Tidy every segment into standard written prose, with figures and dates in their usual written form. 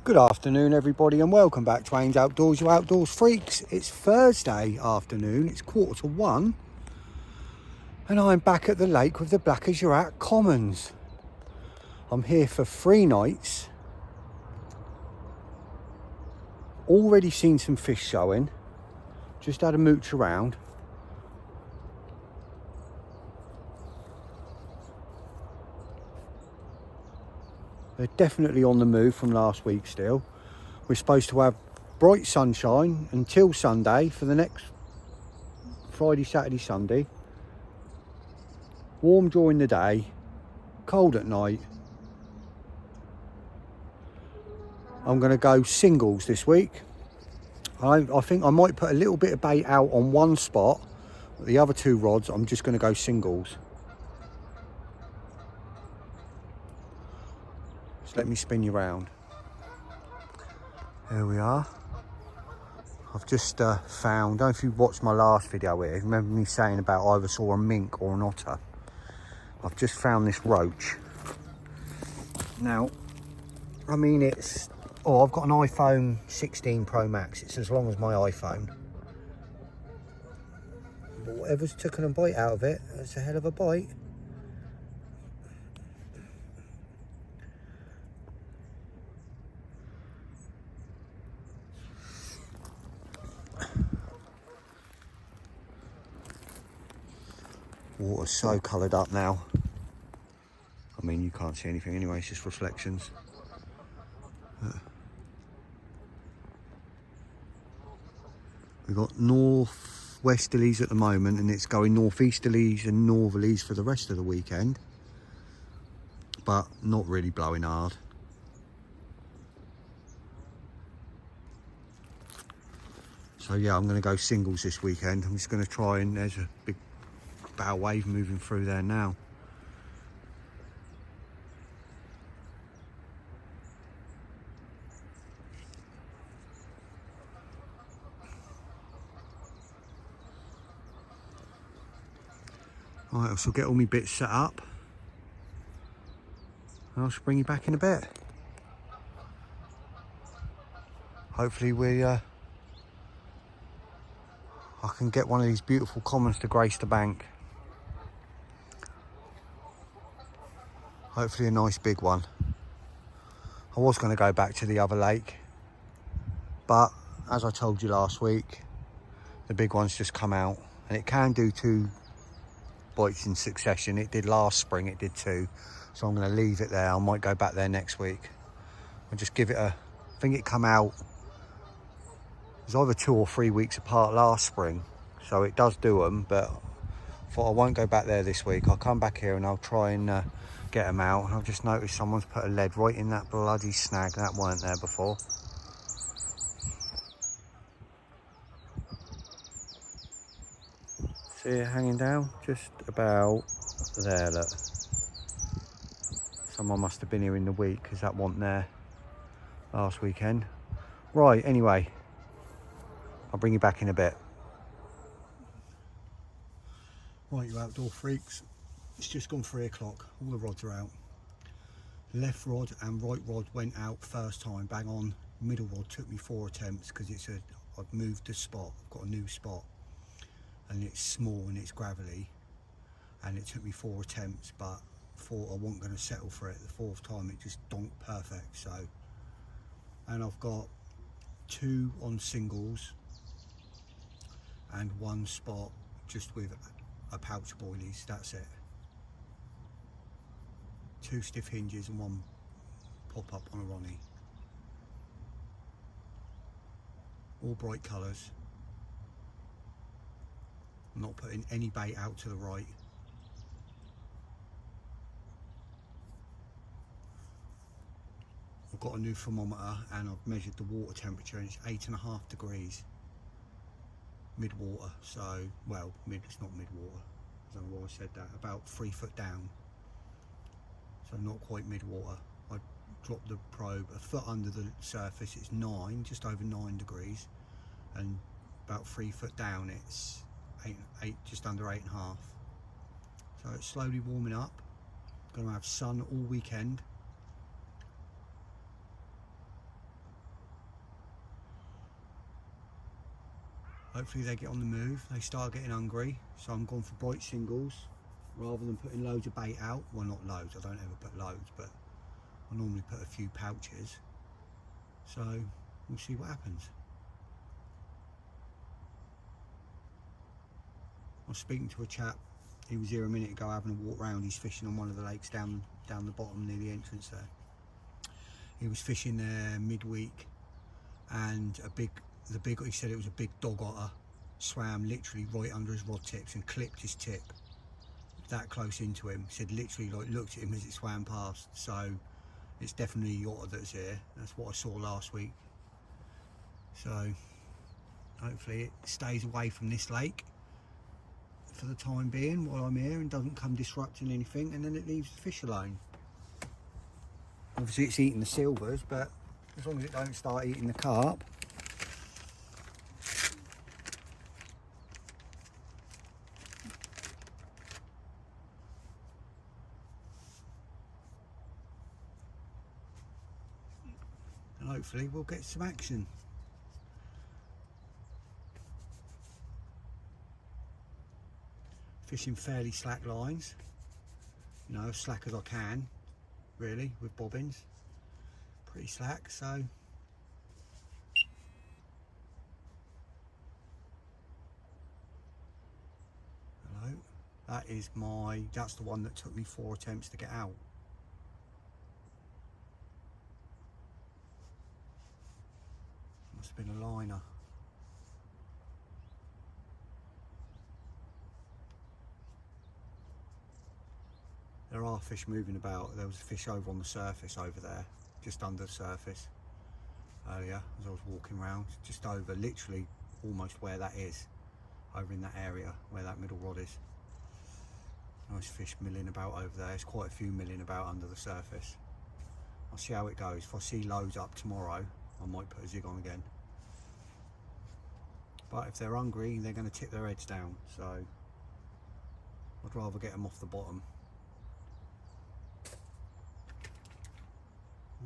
Good afternoon everybody and welcome back to Ames Outdoors, you outdoors freaks. It's Thursday afternoon, it's 1:45 and I'm back at the lake with the Black as you're at Commons. I'm here for 3 nights. Already seen some fish showing, just had a mooch around. They're definitely on the move from last week still. We're supposed to have bright sunshine until Sunday for the next Friday, Saturday, Sunday. Warm during the day, cold at night. I'm going to go singles this week. I think I might put a little bit of bait out on one spot. The other 2 rods, I'm just going to go singles. Just let me spin you round. Here we are. I've just found, I don't know if you watched my last video here, remember me saying about I either saw a mink or an otter. I've just found this roach. Now, I mean it's, I've got an iPhone 16 Pro Max, it's as long as my iPhone. But whatever's taken a bite out of it, it's a hell of a bite. Water's so coloured up now. I mean, you can't see anything anyway, it's just reflections. We've got northwesterlies at the moment and it's going northeasterlies and northerlies for the rest of the weekend. But not really blowing hard. So yeah, I'm going to go singles this weekend. I'm just going to try and there's a big bow wave moving through there now. Right, I shall get all my bits set up and I shall bring you back in a bit. Hopefully I can get one of these beautiful commons to grace the bank. Hopefully a nice big one. I was going to go back to the other lake, but as I told you last week, the big one's just come out and it can do 2 bites in succession. It did last spring, it did 2. So I'm going to leave it there. I might go back there next week. I'll just give it a, I think it come out, it was either 2 or 3 weeks apart last spring. So it does do them, but I thought I won't go back there this week. I'll come back here and I'll try and get them out. And I've just noticed someone's put a lead right in that bloody snag. That weren't there before. See it hanging down? Just about there, look. Someone must have been here in the week because that wasn't there last weekend. Right, anyway, I'll bring you back in a bit. Right, you outdoor freaks, it's just gone 3 o'clock, all the rods are out. Left rod and right rod went out first time, bang on. Middle rod took me 4 attempts because I've moved the spot, I've got a new spot. And it's small and it's gravelly. And it took me 4 attempts, but thought I wasn't going to settle for it. The 4th time it just donked perfect, so. And I've got 2 on singles and 1 spot just with a pouch boilies, that's it. 2 stiff hinges and 1 pop up on a Ronnie. All bright colours. I'm not putting any bait out to the right. I've got a new thermometer and I've measured the water temperature and it's 8.5 degrees. Mid-water, so, well, it's not mid-water, I don't know why I said that, about 3 foot down. So not quite mid-water. I dropped the probe a foot under the surface, it's 9, just over 9 degrees. And about 3 foot down, it's 8, just under 8.5. So it's slowly warming up. Gonna have sun all weekend. Hopefully they get on the move, they start getting hungry. So I'm going for bright singles rather than putting loads of bait out. Well, not loads, I don't ever put loads, but I normally put a few pouches. So we'll see what happens. I was speaking to a chap, he was here a minute ago having a walk round. He's fishing on one of the lakes down the bottom near the entrance there. He was fishing there midweek, and he said it was a big dog otter, swam literally right under his rod tips and clipped his tip that close into him. He said literally like looked at him as it swam past. So it's definitely the otter that's here. That's what I saw last week. So hopefully it stays away from this lake for the time being while I'm here and doesn't come disrupting anything, and then it leaves the fish alone. Obviously it's eating the silvers, but as long as it don't start eating the carp. And hopefully we'll get some action. Fishing fairly slack lines, you know, as slack as I can, really, with bobbins. Pretty slack, so. Hello. That's the one that took me 4 attempts to get out. Must have been a liner. There are fish moving about. There was a fish over on the surface over there, just under the surface earlier as I was walking around, just over, literally almost where that is, over in that area where that middle rod is. Nice fish milling about over there. There's quite a few milling about under the surface. I'll see how it goes. If I see loads up tomorrow, I might put a zig on again. But if they're hungry, they're going to tip their heads down, so I'd rather get them off the bottom.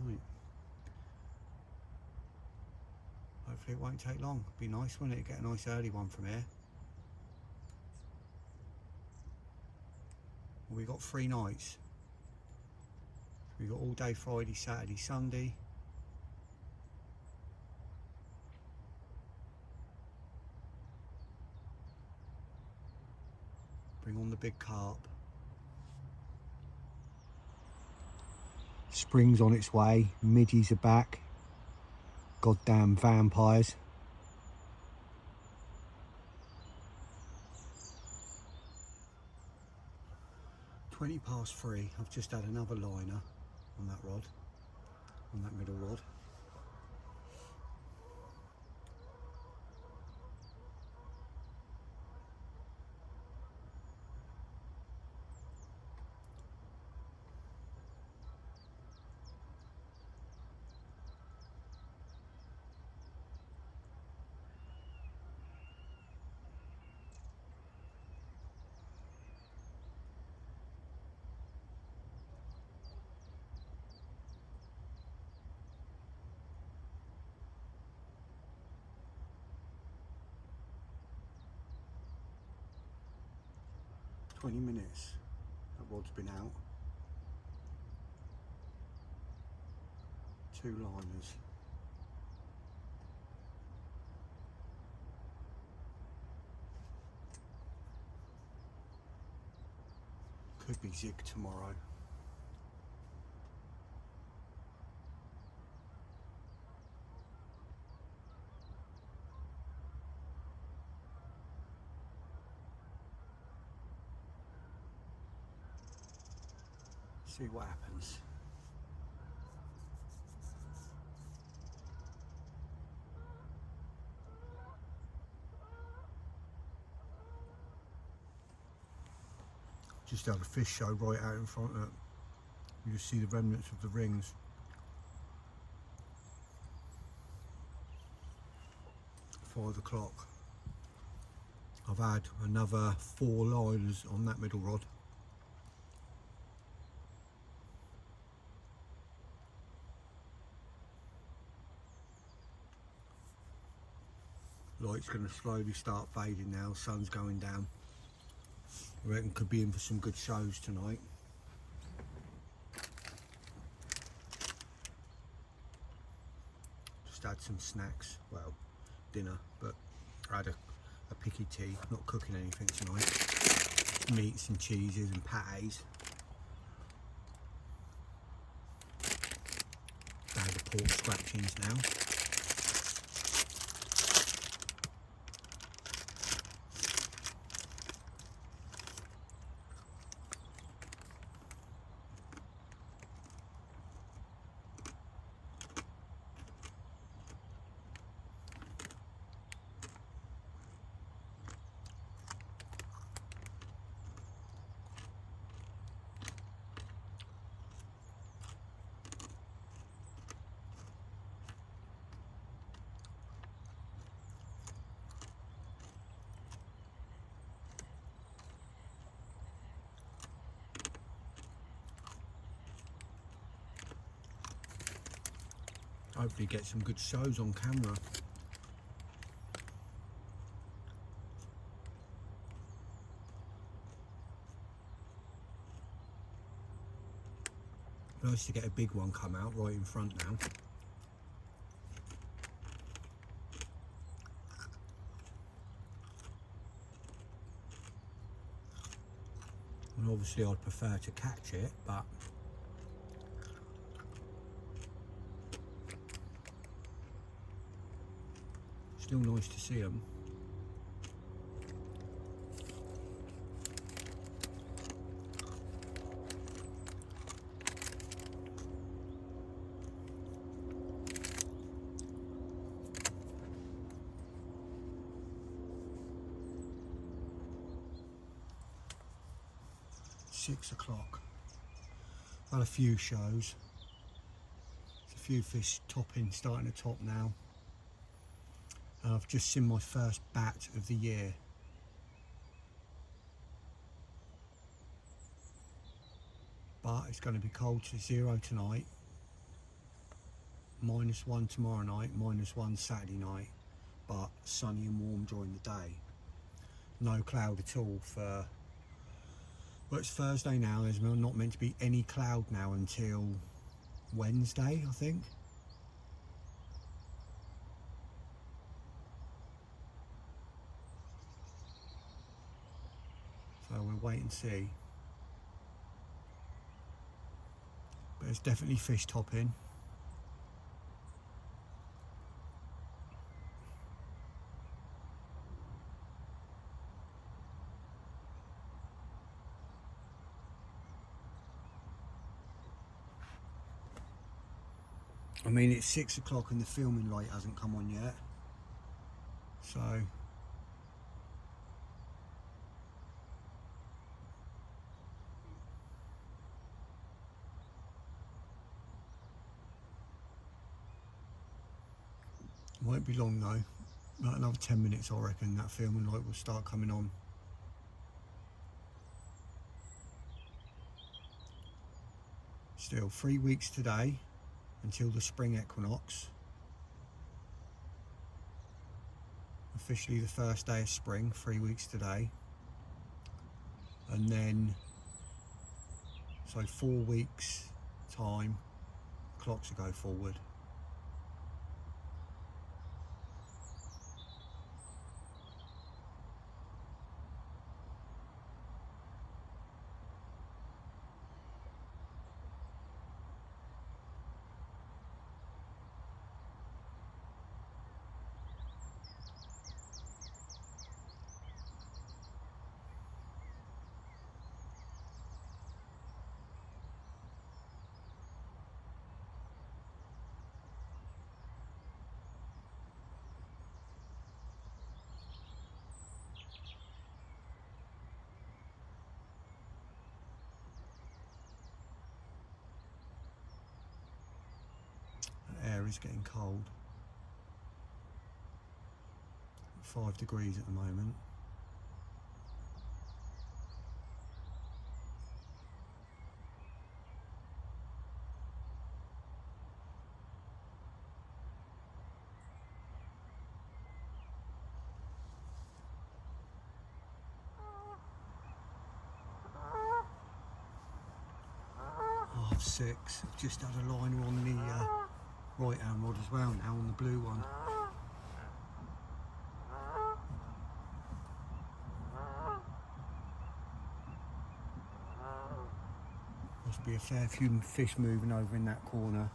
Right. Hopefully it won't take long. Be nice, wouldn't it? Get a nice early one from here. Well, we got 3 nights. We got all day Friday, Saturday, Sunday. Bring on the big carp. Spring's on its way, middies are back. Goddamn vampires. (3:20). I've just had another liner on that rod, on that middle rod. "20 minutes, that rod's been out. 2 liners. Could be zig tomorrow. See what happens. Just had a fish show right out in front of it. You just see the remnants of the rings. 5 o'clock. I've had another 4 liners on that middle rod. Light's going to slowly start fading now, sun's going down. I reckon could be in for some good shows tonight. Just had some snacks, well, dinner, but I had a picky tea, not cooking anything tonight. Meats and cheeses and patties. Bag of pork scratchings now. Hopefully get some good shows on camera. Nice to get a big one come out right in front now. And obviously I'd prefer to catch it, but still nice to see them. Six o'clock. Had a few shows. There's a few fish topping, starting to top now. I've just seen my first bat of the year. But it's going to be cold to 0 tonight. -1 tomorrow night, -1 Saturday night. But sunny and warm during the day. No cloud at all for... Well, it's Thursday now. There's not meant to be any cloud now until Wednesday, I think. So we'll wait and see. But it's definitely fish topping. I mean, it's 6 o'clock and the filming light hasn't come on yet. So won't be long though. About another 10 minutes I reckon that filming light will start coming on. Still 3 weeks today until the spring equinox. Officially the first day of spring, 3 weeks today. And then, so 4 weeks time, clocks will go forward. Air is getting cold. 5 degrees at the moment. 6. I've just had a liner on the right hand rod as well now, on the blue one. Must be a fair few fish moving over in that corner.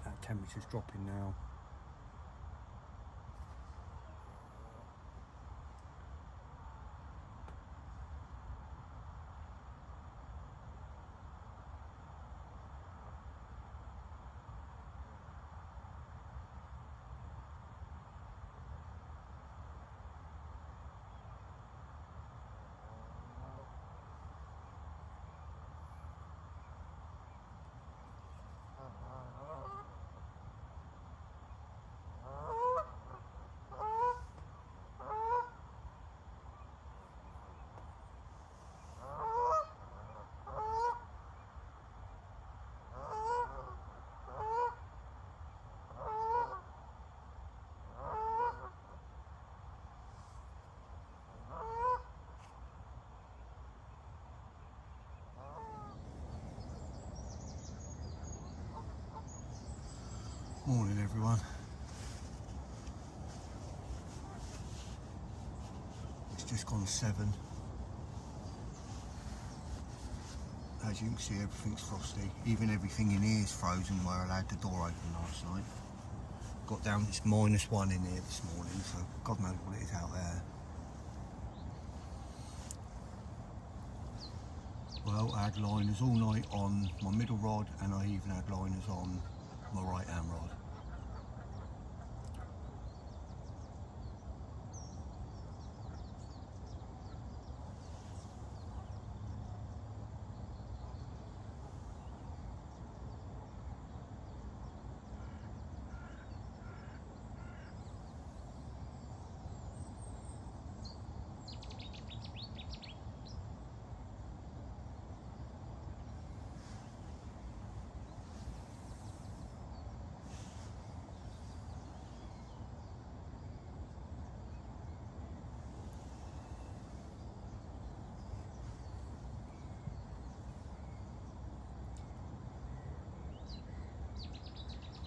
That temperature's dropping now. Morning everyone. It's just gone 7. As you can see, everything's frosty. Even everything in here is frozen where I had the door open last night. Got down, it's -1 in here this morning, so God knows what it is out there. Well, I had liners all night on my middle rod, and I even had liners on my right hand rod.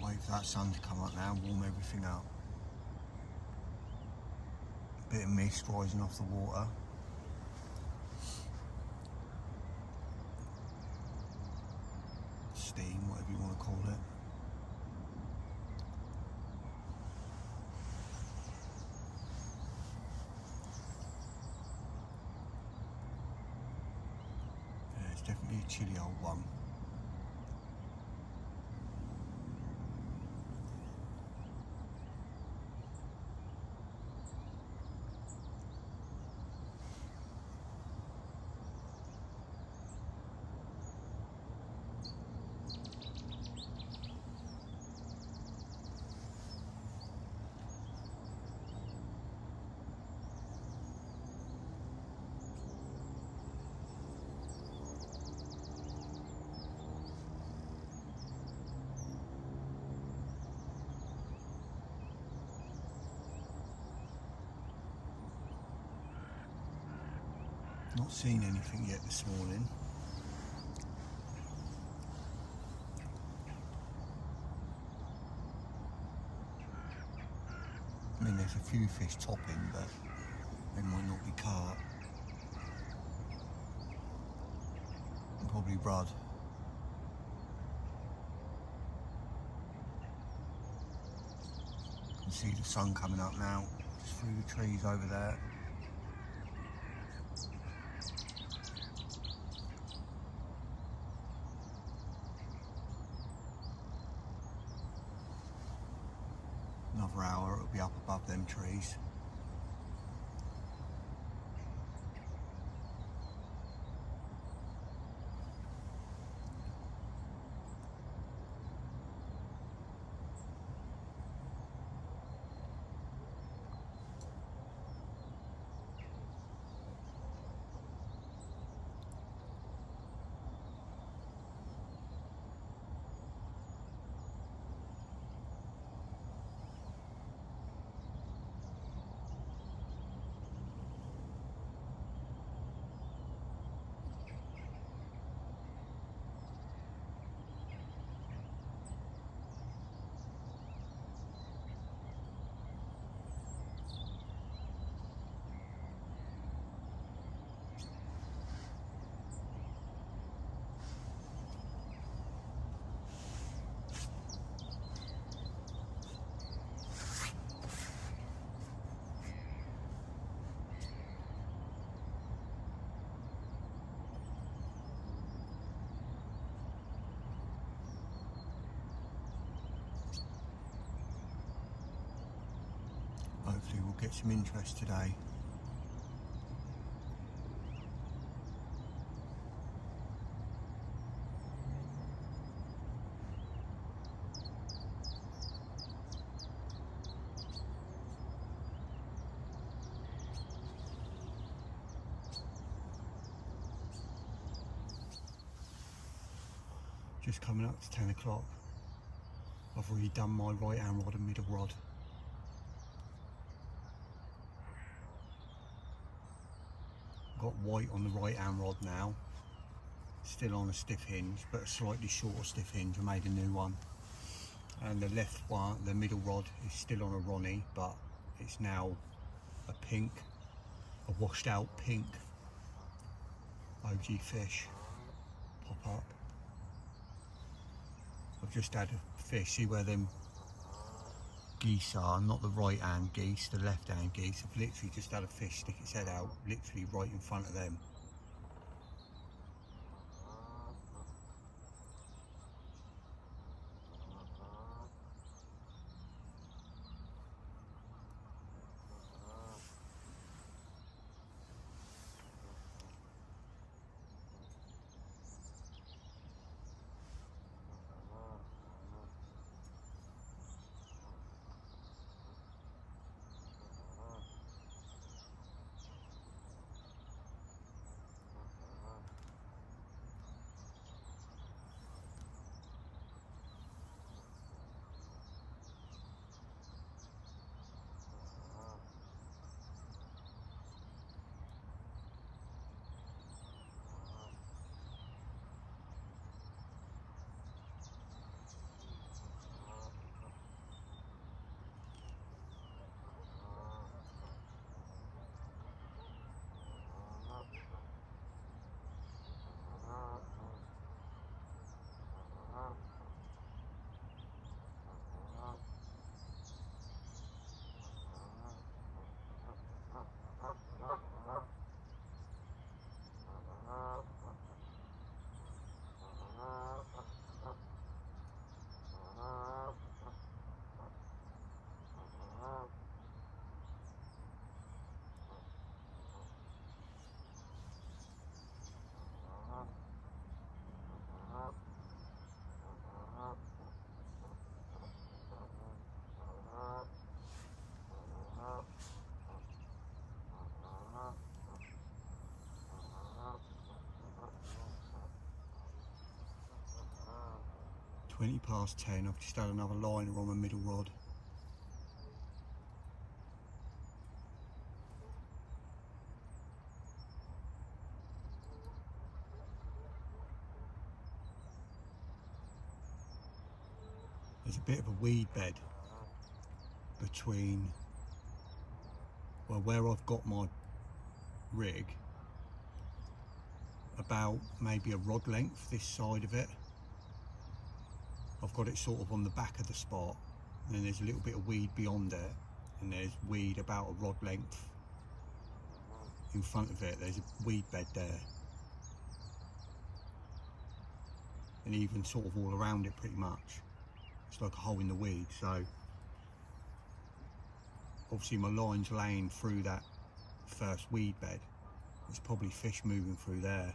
Wait for that sun to come up now and warm everything up. A bit of mist rising off the water. Steam, whatever you want to call it. Yeah, it's definitely a chilly old one. Not seen anything yet this morning. I mean, there's a few fish topping, but they might not be carp. And probably rudd. You can see the sun coming up now, just through the trees over there. Another hour, it'll be up above them trees. we'll get some interest today. Just coming up to 10 o'clock. I've already done my right hand rod and middle rod. Got white on the right hand rod now. Still on a stiff hinge, but a slightly shorter stiff hinge. I made a new one. And the left one, the middle rod, is still on a Ronnie, but it's now a pink, a washed out pink OG fish pop up. I've just had a fish, see where them geese are, not the right hand geese, the left hand geese. I've literally just had a fish stick its head out, literally right in front of them. (10). I've just had another liner on my middle rod. There's a bit of a weed bed between, well, where I've got my rig, about maybe a rod length this side of it. I've got it sort of on the back of the spot, and then there's a little bit of weed beyond it, and there's weed about a rod length in front of it. There's a weed bed there, and even sort of all around it pretty much. It's like a hole in the weed. So obviously my line's laying through that first weed bed. There's probably fish moving through there.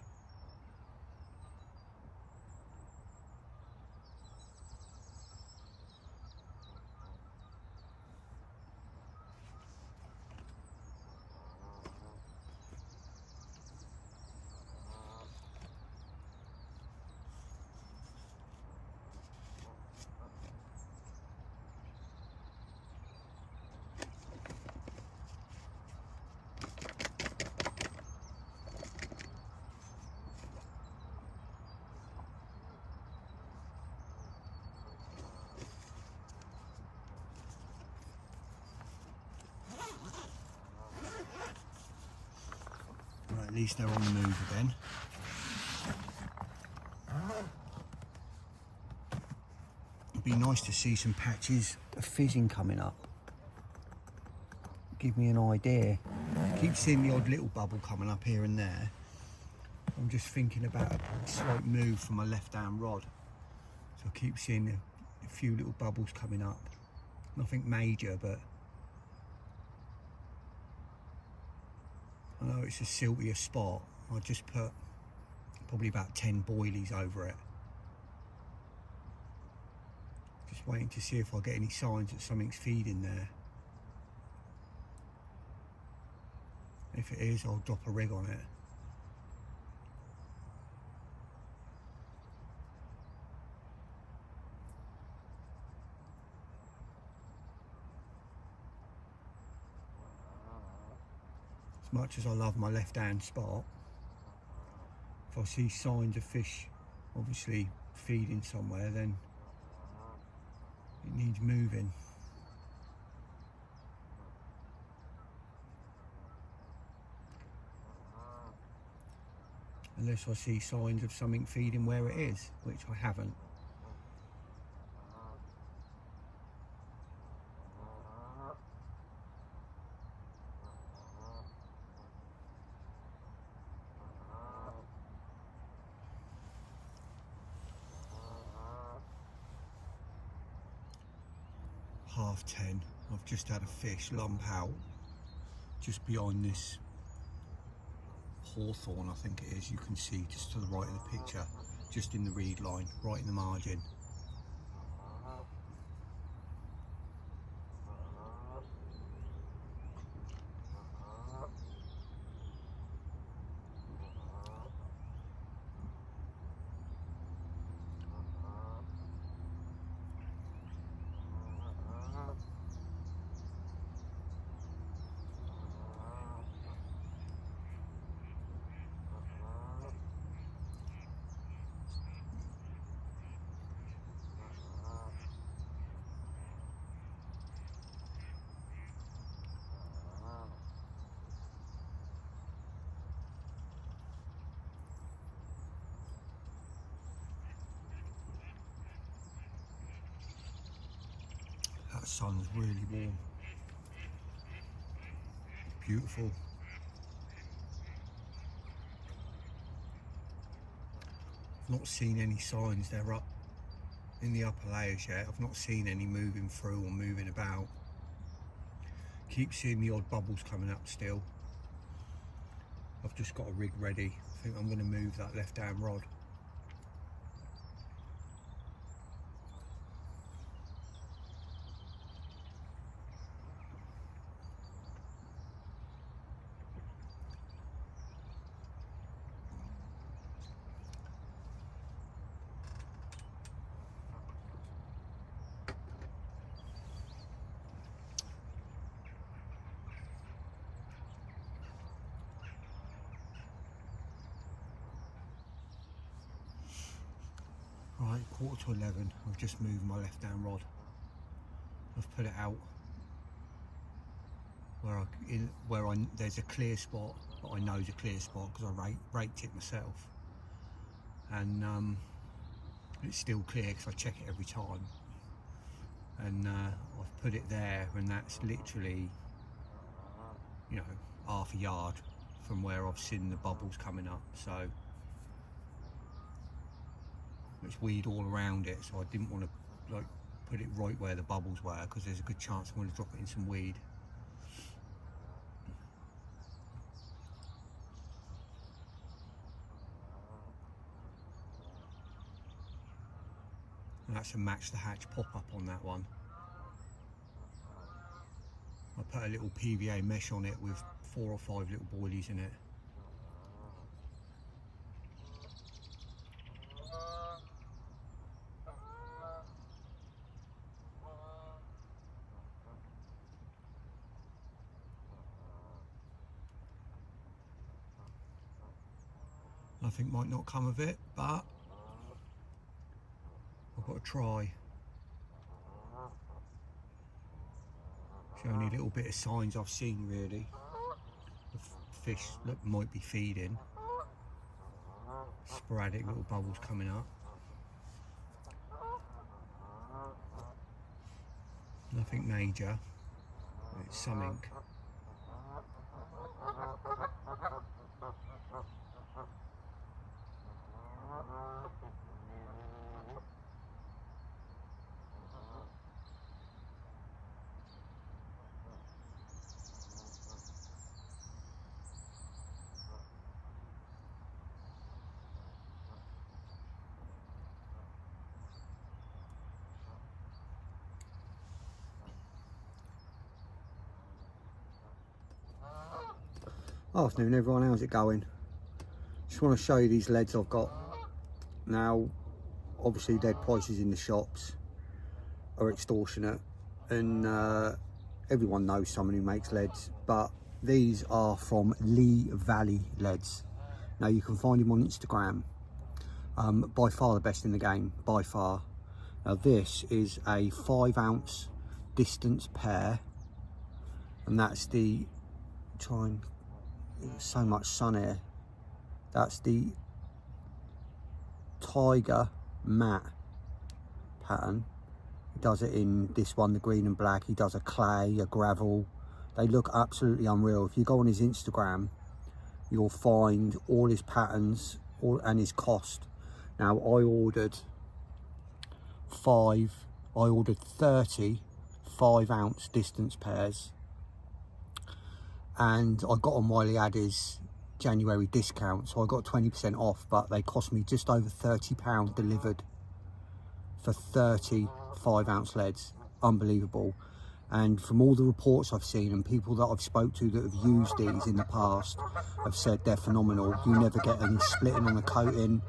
At least they're on the move again. It'd be nice to see some patches of fizzing coming up. Give me an idea. I keep seeing the odd little bubble coming up here and there. I'm just thinking about a slight move from my left hand rod. So I keep seeing a few little bubbles coming up. Nothing major, but I know it's a siltier spot. I just put probably about 10 boilies over it. Just waiting to see if I get any signs that something's feeding there. If it is, I'll drop a rig on it. As much as I love my left-hand spot, if I see signs of fish obviously feeding somewhere, then it needs moving. Unless I see signs of something feeding where it is, which I haven't. Half 10. I've just had a fish lump out just behind this hawthorn, I think it is. You can see just to the right of the picture, just in the reed line, right in the margin. That sun's really warm. Beautiful. I've not seen any signs they're up in the upper layers yet. I've not seen any moving through or moving about. Keep seeing the odd bubbles coming up still. I've just got a rig ready. I think I'm going to move that left-hand rod. Right, 11:15. I've just moved my left-hand rod. I've put it out where there's a clear spot, but I know it's a clear spot because I raked it myself, and it's still clear because I check it every time. And I've put it there, and that's literally, you know, half a yard from where I've seen the bubbles coming up. So it's weed all around it, so I didn't want to like put it right where the bubbles were because there's a good chance I'm going to drop it in some weed. And that's a match the hatch pop-up on that one. I put a little PVA mesh on it with 4 or 5 little boilies in it. Nothing might not come of it, but I've got to try. It's the only little bit of signs I've seen really of fish that might be feeding. Sporadic little bubbles coming up. Nothing major, it's something. Afternoon everyone, how's it going? Just want to show you these leads I've got. Now obviously lead prices in the shops are extortionate, and everyone knows someone who makes leads, but these are from Lee Valley leads. Now you can find him on Instagram. By far the best in the game, by far. Now this is a 5 ounce distance pair, and that's the, so much sun here, that's the Tiger matte pattern. He does it in this one, the green and black. He does a clay, a gravel. They look absolutely unreal. If you go on his Instagram, you'll find all his patterns and his cost. Now I ordered 30 5 ounce distance pairs, and I got them while he had his January discount, so I got 20% off, but they cost me just over £30 delivered for 30 5 ounce leads. Unbelievable. And from all the reports I've seen and people that I've spoke to that have used these in the past have said they're phenomenal. You never get any splitting on the coating,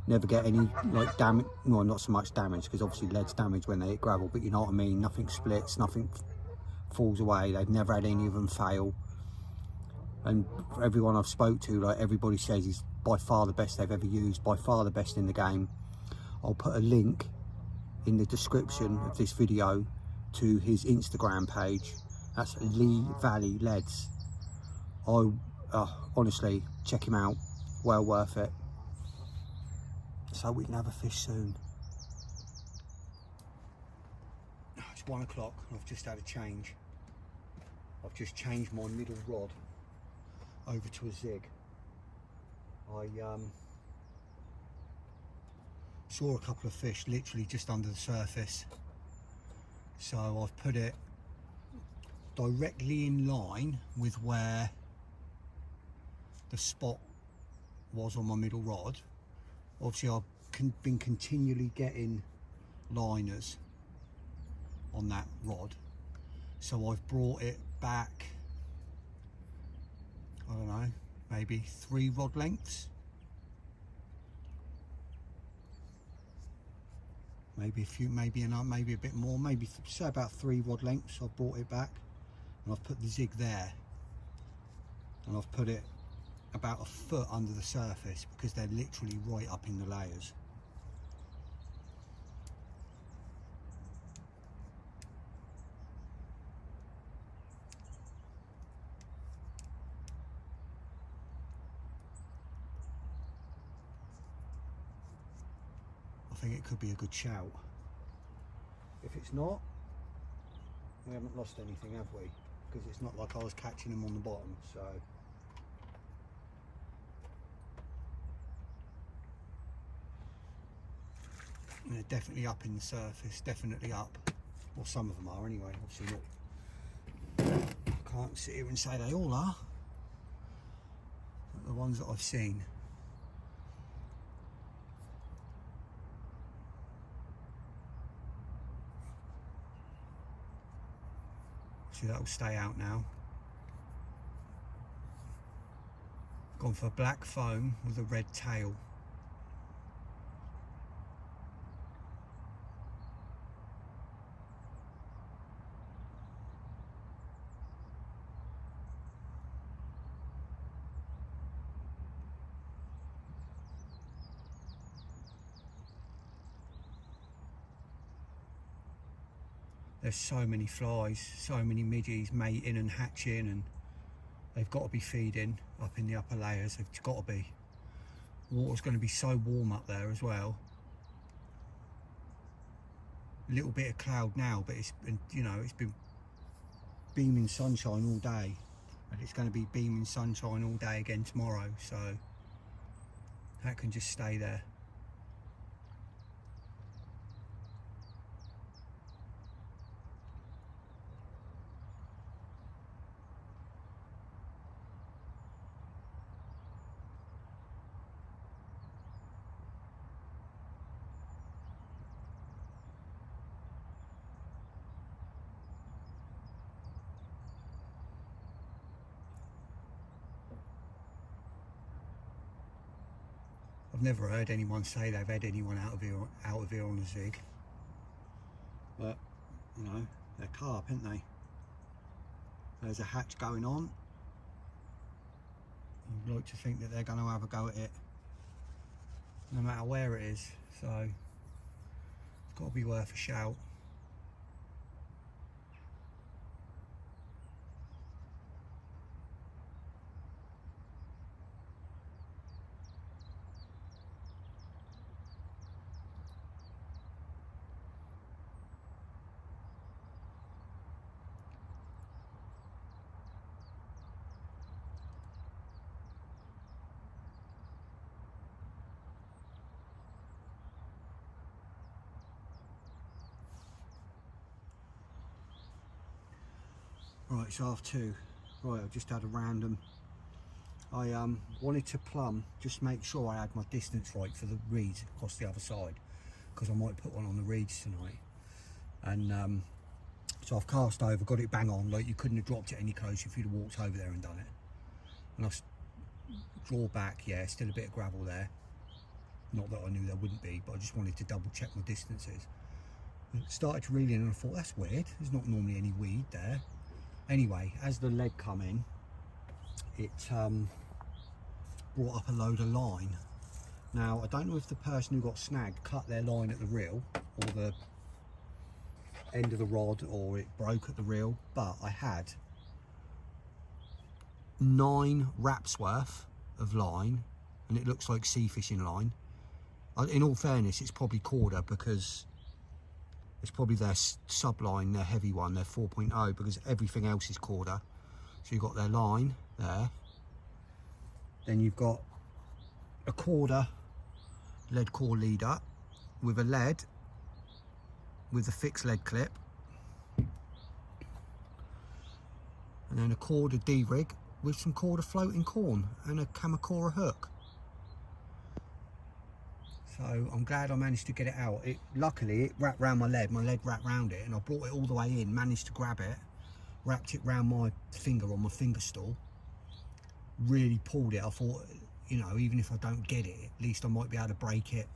never get any like damage, well not so much damage because obviously lead's damaged when they hit gravel, but you know what I mean, nothing splits, nothing falls away. They've never had any of them fail. And everyone I've spoke to, like everybody says he's by far the best they've ever used, by far the best in the game. I'll put a link in the description of this video to his Instagram page. That's Lee Valley Leads. Honestly, check him out, well worth it. So we can have a fish soon. It's 1 o'clock and I've just had a change. I've just changed my middle rod over to a zig. I saw a couple of fish literally just under the surface, so I've put it directly in line with where the spot was on my middle rod. Obviously I've been continually getting liners on that rod, so I've brought it back, I don't know, maybe 3 rod lengths, maybe a few, maybe a bit more, maybe say about 3 rod lengths. I've brought it back and I've put the zig there, and I've put it about a foot under the surface because they're literally right up in the layers. I think it could be a good shout. If it's not, we haven't lost anything, have we? Because it's not like I was catching them on the bottom, so. And they're definitely up in the surface, definitely up. Well, some of them are anyway, obviously not. I can't sit here and say they all are. But the ones that I've seen. See, that'll stay out now. Gone for black foam with a red tail. There's so many flies, so many midges mating and hatching, and they've got to be feeding up in the upper layers. They've got to be. Water's going to be so warm up there as well. A little bit of cloud now, but it's been, you know, it's been beaming sunshine all day, and it's going to be beaming sunshine all day again tomorrow, so that can just stay there. I've never heard anyone say they've had anyone out of here on a zig. But, you know, they're carp, aren't they? There's a hatch going on. I'd like to think that they're going to have a go at it, no matter where it is. So, it's got to be worth a shout. Right, it's 2:30. Right, I've just had a random. I wanted to plumb, just make sure I had my distance right for the reeds across the other side, because I might put one on the reeds tonight. And so I've cast over, got it bang on, like you couldn't have dropped it any closer if you'd have walked over there and done it. And I draw back, yeah, still a bit of gravel there. Not that I knew there wouldn't be, but I just wanted to double check my distances. I started to reel in and I thought, that's weird, there's not normally any weed there. Anyway, as the lead come in, it brought up a load of line. Now, I don't know if the person who got snagged cut their line at the reel, or the end of the rod, or it broke at the reel, but I had 9 wraps worth of line, and it looks like sea fishing line. In all fairness, it's probably Corda, because it's probably their subline, their heavy one, their 4.0, because everything else is Corda. So you've got their line there. Then you've got a Corda lead core leader with a lead, with a fixed lead clip. And then a Corda D-rig with some Corda floating corn and a Kamakura hook. So I'm glad I managed to get it out. Luckily it wrapped round my lead wrapped round it, and I brought it all the way in, managed to grab it, wrapped it round my finger on my finger stool, really pulled it. I thought, you know, even if I don't get it, at least I might be able to break it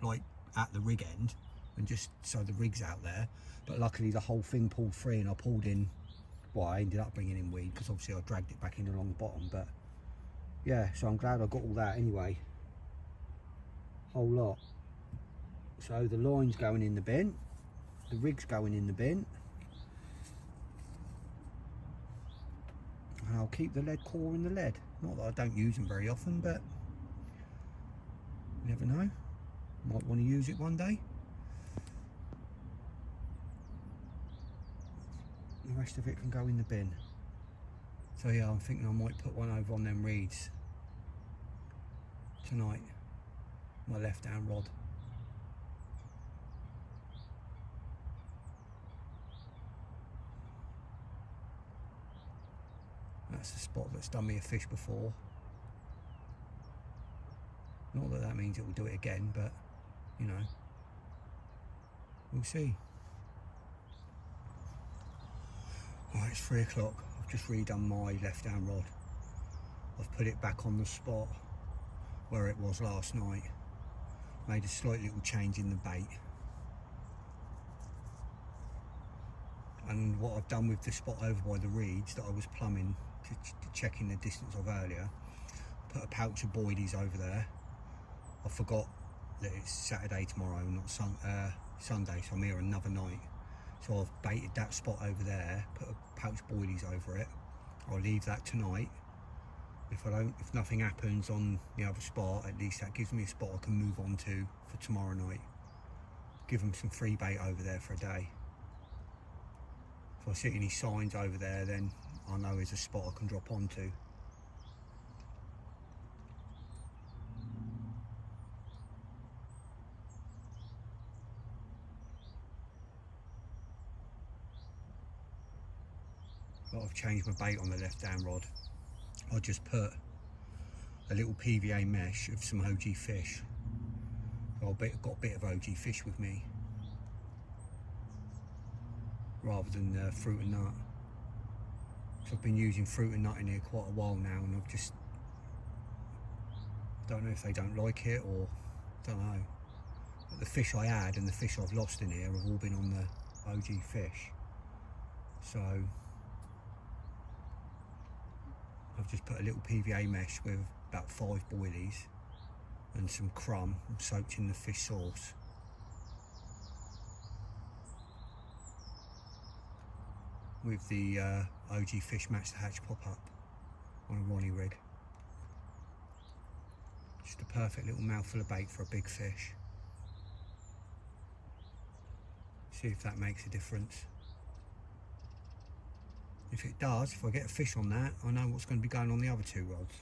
like at the rig end, and just so the rig's out there. But luckily the whole thing pulled free, and I pulled in, well, I ended up bringing in weed because obviously I dragged it back in along the bottom. But yeah, so I'm glad I got all that anyway. Whole lot. So the line's going in the bin, the rig's going in the bin, and I'll keep the lead core in the lead. Not that I don't use them very often, but you never know, might want to use it one day. The rest of it can go in the bin. So yeah, I'm thinking I might put one over on them reeds tonight, my left hand rod. That's the spot that's done me a fish before. Not that that means it will do it again, but you know, we'll see. Right, it's 3 o'clock. I've just redone my left hand rod. I've put it back on the spot where it was last night. Made a slight little change in the bait. And what I've done with the spot over by the reeds that I was plumbing to checking the distance of earlier, put a pouch of boilies over there. I forgot that it's Saturday tomorrow, not Sunday, so I'm here another night. So I've baited that spot over there, put a pouch of boilies over it. I'll leave that tonight. If nothing happens on the other spot, at least that gives me a spot I can move on to for tomorrow night. Give them some free bait over there for a day. If I see any signs over there, then I know there's a spot I can drop onto. But I've changed my bait on the left hand rod. I just put a little PVA mesh of some OG fish. I've got a bit of OG fish with me, rather than fruit and nut. So I've been using fruit and nut in here quite a while now, and I've just Don't know if they don't like it or don't know. But the fish I had and the fish I've lost in here have all been on the OG fish. So I've just put a little PVA mesh with about 5 boilies and some crumb soaked in the fish sauce. With the OG Fish Match the Hatch pop-up on a Ronnie rig. Just a perfect little mouthful of bait for a big fish. See if that makes a difference. If it does, if I get a fish on that, I know what's going to be going on the other 2 rods.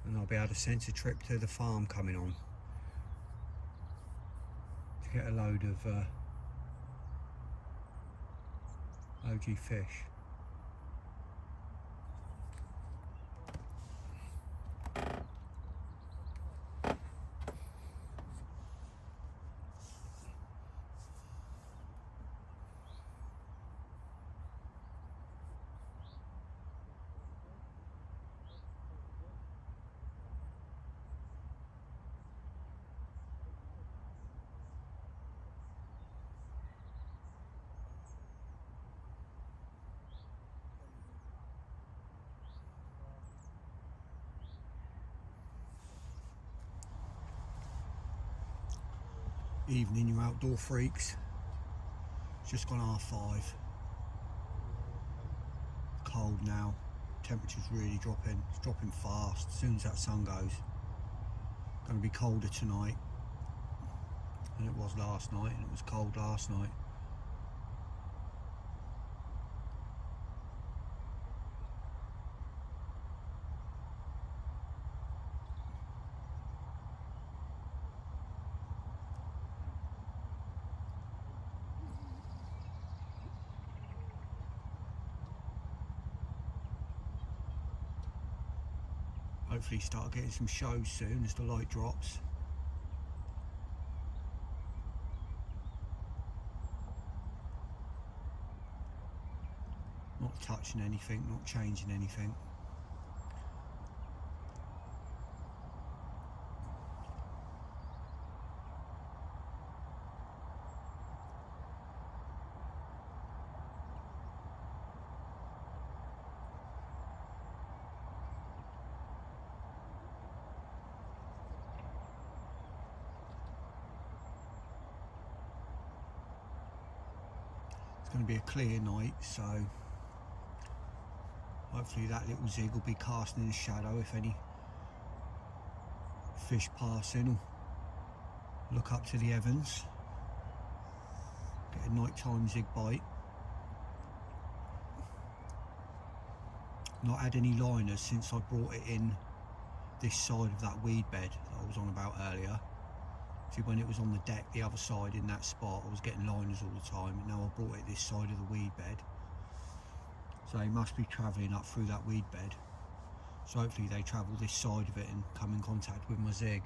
And I'll be able to sense a trip to the farm coming on to get a load of OG fish. Evening, you outdoor freaks. It's just gone 5:30. Cold now. Temperature's really dropping. It's dropping fast. As soon as that sun goes. Going to be colder tonight than it was last night, and it was cold last night. Hopefully start getting some shows soon as the light drops. Not touching anything, not changing anything. It's going to be a clear night, so hopefully that little zig will be casting a shadow if any fish passing or look up to the heavens. Get a nighttime zig bite. Not had any liners since I brought it in this side of that weed bed that I was on about earlier. See, when it was on the deck the other side in that spot, I was getting liners all the time, and now I brought it this side of the weed bed. So they must be travelling up through that weed bed. So hopefully they travel this side of it and come in contact with my zig.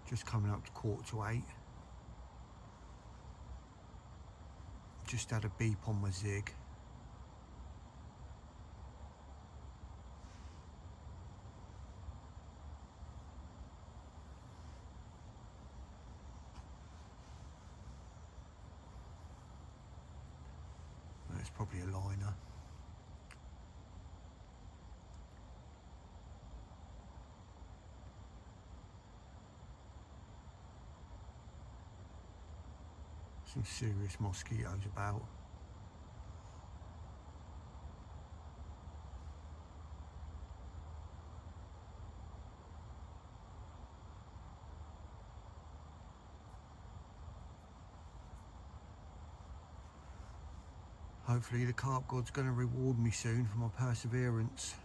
Just coming up to 7:45. Just had a beep on my zig. It's probably a liner. Some serious mosquitoes about. Hopefully the carp god's going to reward me soon for my perseverance.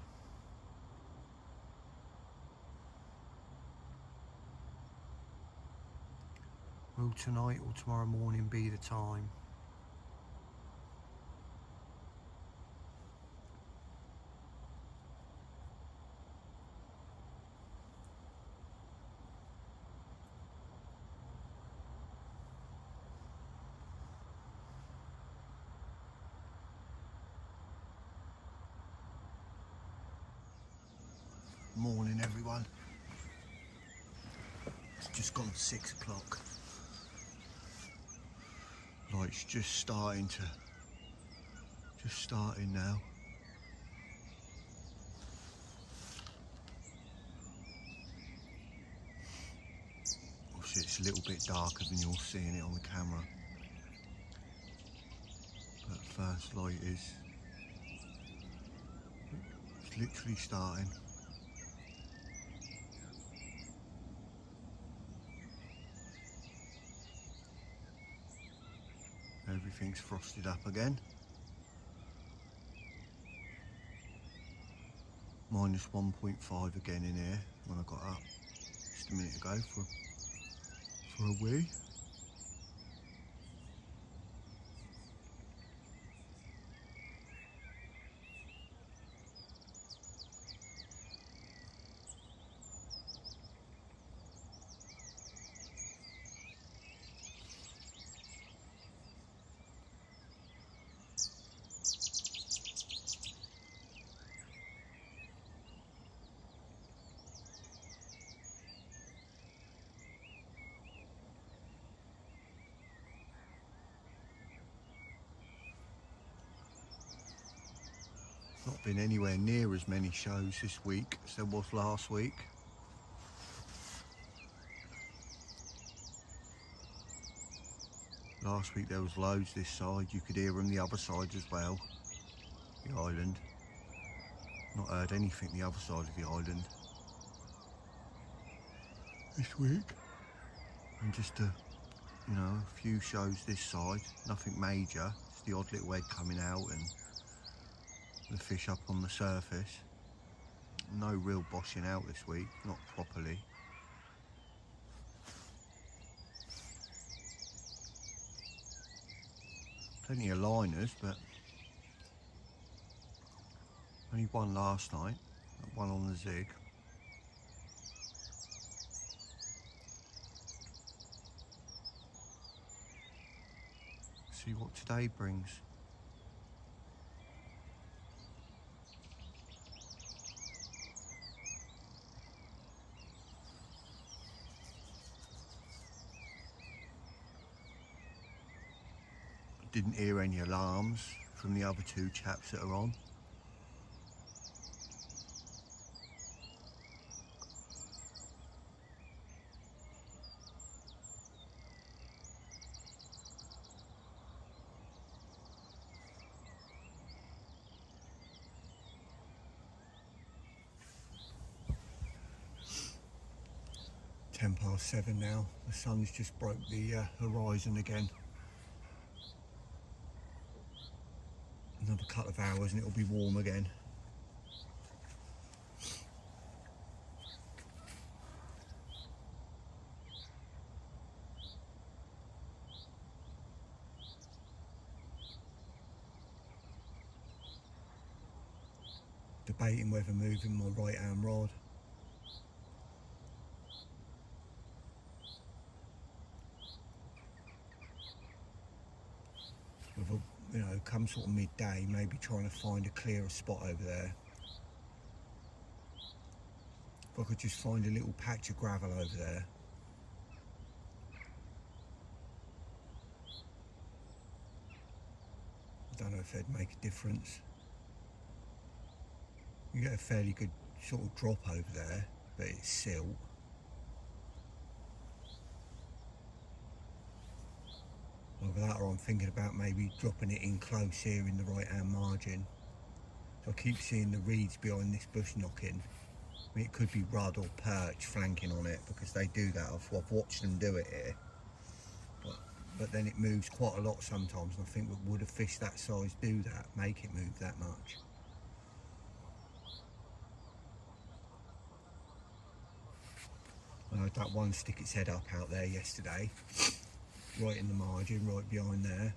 Will tonight or tomorrow morning be the time? Morning everyone. It's just gone 6 o'clock. Light's just starting now. Obviously it's a little bit darker than you're seeing it on the camera. But first light is, it's literally starting. Everything's frosted up again. Minus 1.5 again in here when I got up just a minute ago for a wee. Not been anywhere near as many shows this week as there was last week. Last week there was loads this side, you could hear them the other side as well, the island. Not heard anything the other side of the island this week. And just a few shows this side, nothing major, just the odd little head coming out and the fish up on the surface. No real boshing out this week, not properly. Plenty of liners, but only one last night, one on the zig. See what today brings. Didn't hear any alarms from the other two chaps that are on. Ten past 7 now. The sun's just broke the horizon again. Another couple of hours and it'll be warm again. Debating whether moving my right hand rod. With a, come sort of midday, maybe trying to find a clearer spot over there. If I could just find a little patch of gravel over there. don't know if they'd make a difference. You get a fairly good sort of drop over there, but it's silt. Either that, or I'm thinking about maybe dropping it in close here in the right hand margin. So I keep seeing the reeds behind this bush knocking. I mean, it could be rudd or perch flanking on it, because they do that. I've watched them do it here. But then it moves quite a lot sometimes, and I think, would a fish that size do that, make it move that much? I had that one stick its head up out there yesterday, right in the margin, right behind there.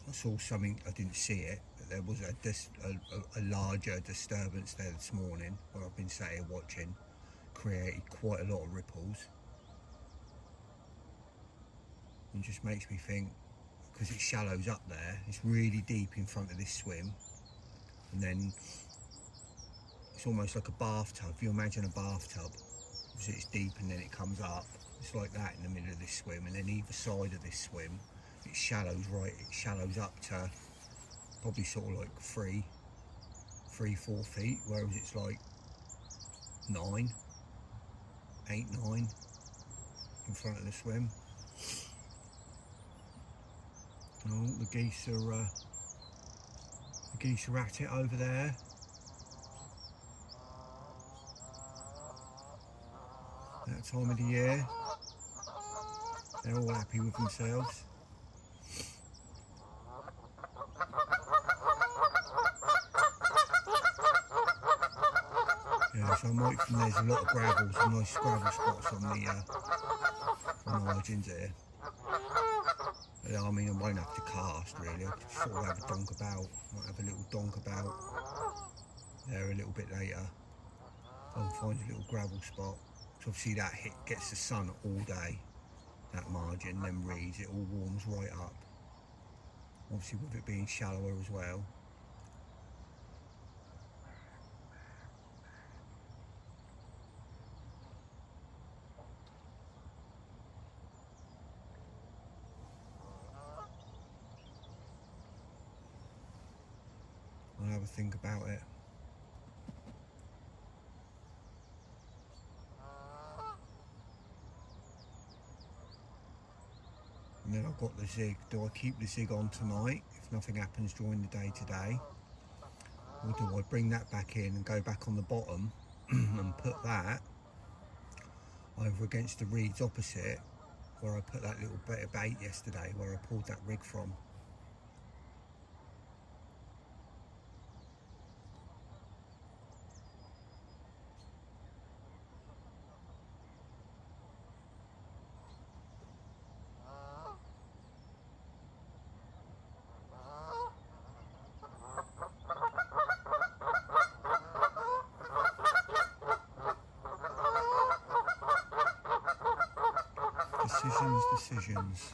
I saw something, I didn't see it, but there was a larger disturbance there this morning where I've been sat here watching, created quite a lot of ripples. And just makes me think, because it shallows up there, it's really deep in front of this swim, and then it's almost like a bathtub. If you imagine a bathtub, obviously it's deep and then it comes up, it's like that in the middle of this swim, and then either side of this swim it shallows up to probably sort of like 3-4 feet, whereas it's like 8-9 in front of the swim. Oh, the geese are at it over there. That time of the year, they're all happy with themselves. Yeah, so I might think there's a lot of gravel, some nice gravel spots on the margins here. I mean, I won't have to cast really, I could sort of have a donk about. Might have a little donk about there a little bit later. I'll find a little gravel spot. So obviously that gets the sun all day, that margin, them reeds, it all warms right up. Obviously with it being shallower as well. I'll have a think about it. And then I've got the zig. Do I keep the zig on tonight if nothing happens during the day today? Or do I bring that back in and go back on the bottom and put that over against the reeds opposite where I put that little bit of bait yesterday, where I pulled that rig from? Decisions.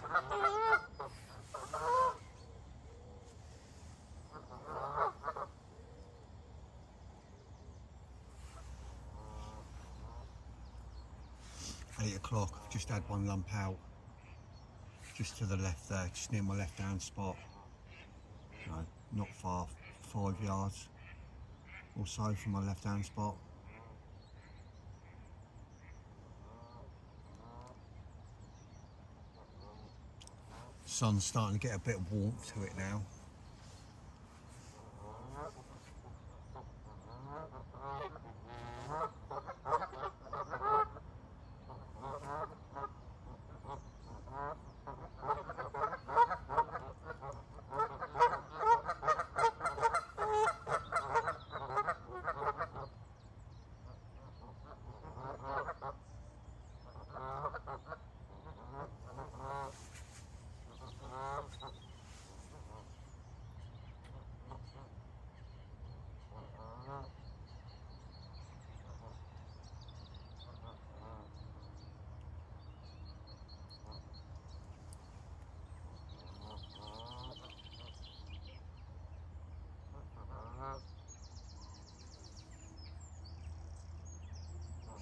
8 o'clock, I've just had one lump out, just to the left there, just near my left hand spot. No, not far, 5 yards or so from my left hand spot. Sun's starting to get a bit of warmth to it now.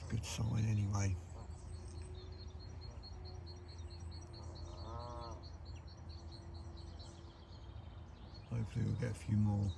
Good sign anyway. Hopefully we'll get a few more.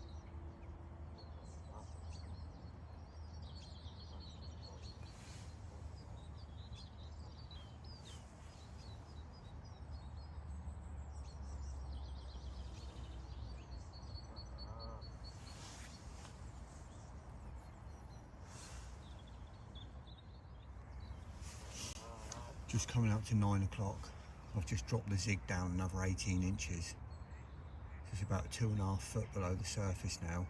Just coming up to 9 o'clock. I've just dropped the zig down another 18 inches. It's about 2.5 foot below the surface now.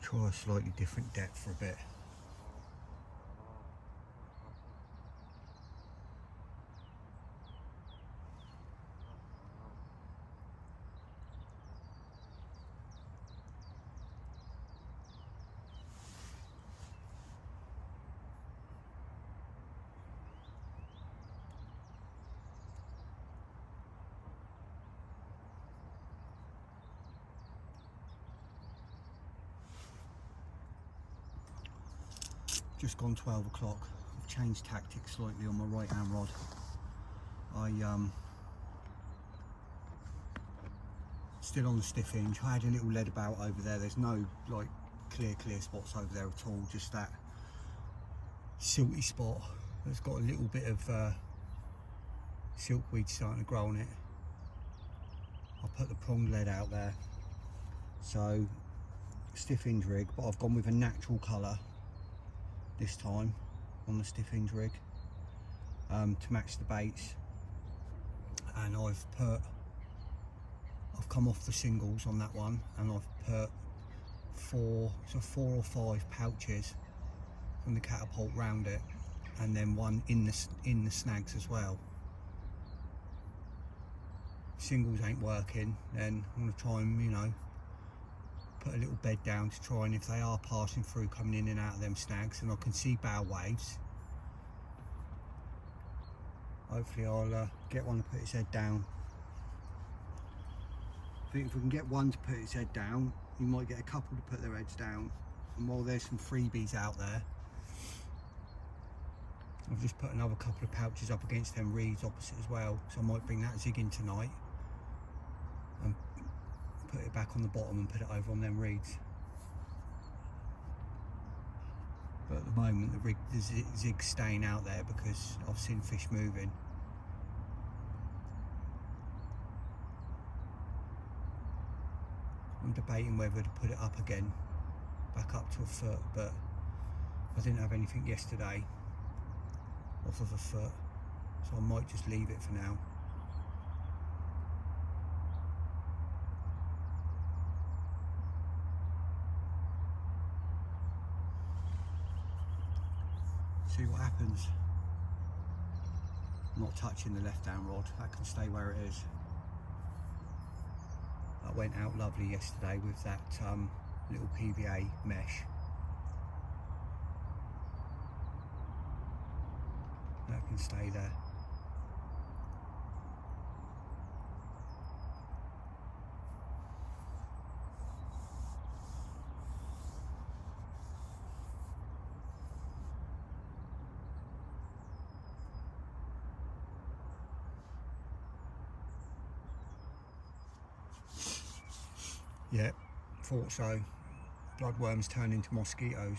Try a slightly different depth for a bit. Just gone 12 o'clock. I've changed tactics slightly on my right hand rod. Still on the stiff hinge. I had a little lead about over there. There's no like clear spots over there at all, just that silty spot that's got a little bit of silkweed starting to grow on it. I'll put the pronged lead out there. So stiff hinge rig, but I've gone with a natural colour this time on the stiff hinge rig to match the baits, and I've come off the singles on that one, and I've put 4 or 5 pouches from the catapult round it, and then one in the snags as well. Singles ain't working, then I'm going to try and, you know, put a little bed down to try, and if they are passing through, coming in and out of them snags, and I can see bow waves, hopefully I'll get one to put its head down. I think if we can get one to put its head down, you might get a couple to put their heads down. And while there's some freebies out there, I've just put another couple of pouches up against them reeds opposite as well, so I might bring that zig in tonight and put it back on the bottom and put it over on them reeds. But at the moment the zig's staying out there because I've seen fish moving. I'm debating whether to put it up again, back up to a foot, but I didn't have anything yesterday off of a foot, so I might just leave it for now. See what happens. Not touching the left hand rod, that can stay where it is. That went out lovely yesterday with that little PVA mesh. That can stay there. Yeah, thought so. Bloodworms turn into mosquitoes.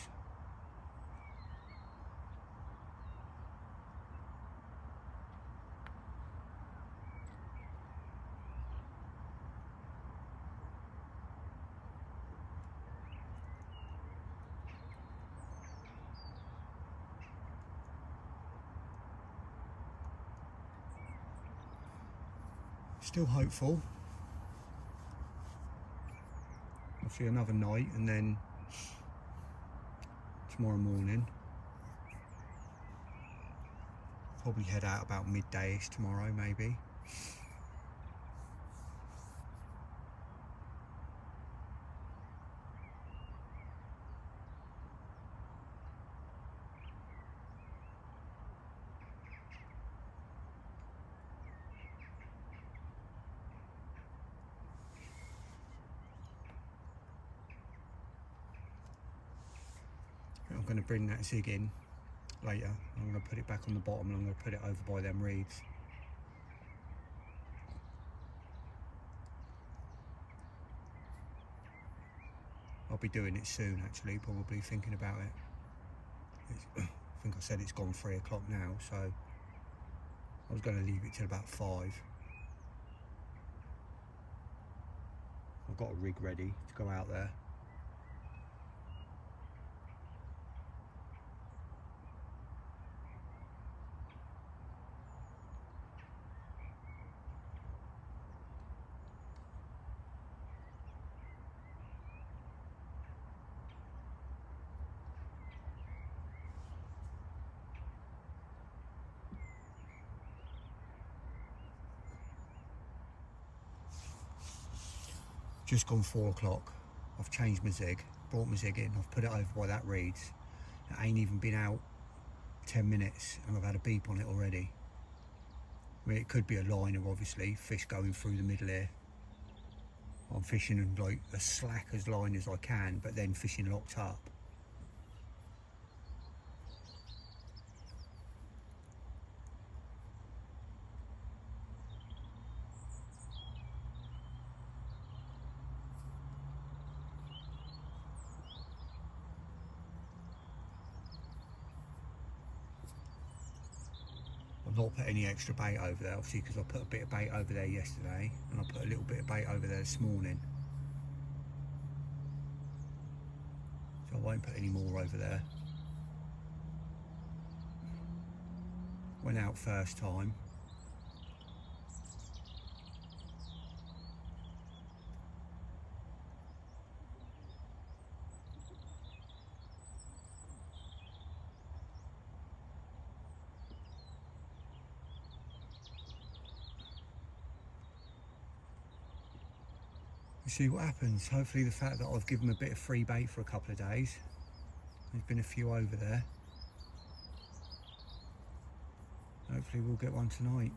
Still hopeful. I'll see another night, and then tomorrow morning probably head out about midday-ish tomorrow maybe. going to bring that zig in later. I'm going to put it back on the bottom and I'm going to put it over by them reeds. I'll be doing it soon actually, probably thinking about it. I think I said it's gone 3 o'clock now, so I was going to leave it till about 5. I've got a rig ready to go out there. Just gone 4 o'clock. I've changed my zig, brought my zig in, I've put it over by that reeds. It ain't even been out 10 minutes and I've had a beep on it already. I mean, it could be a liner, obviously, fish going through the middle here. I'm fishing in like as slack as line as I can, but then fishing locked up. I've not put any extra bait over there, obviously, because I put a bit of bait over there yesterday and I put a little bit of bait over there this morning. So I won't put any more over there. Went out first time. See what happens. Hopefully the fact that I've given them a bit of free bait for a couple of days, there's been a few over there, hopefully we'll get one tonight.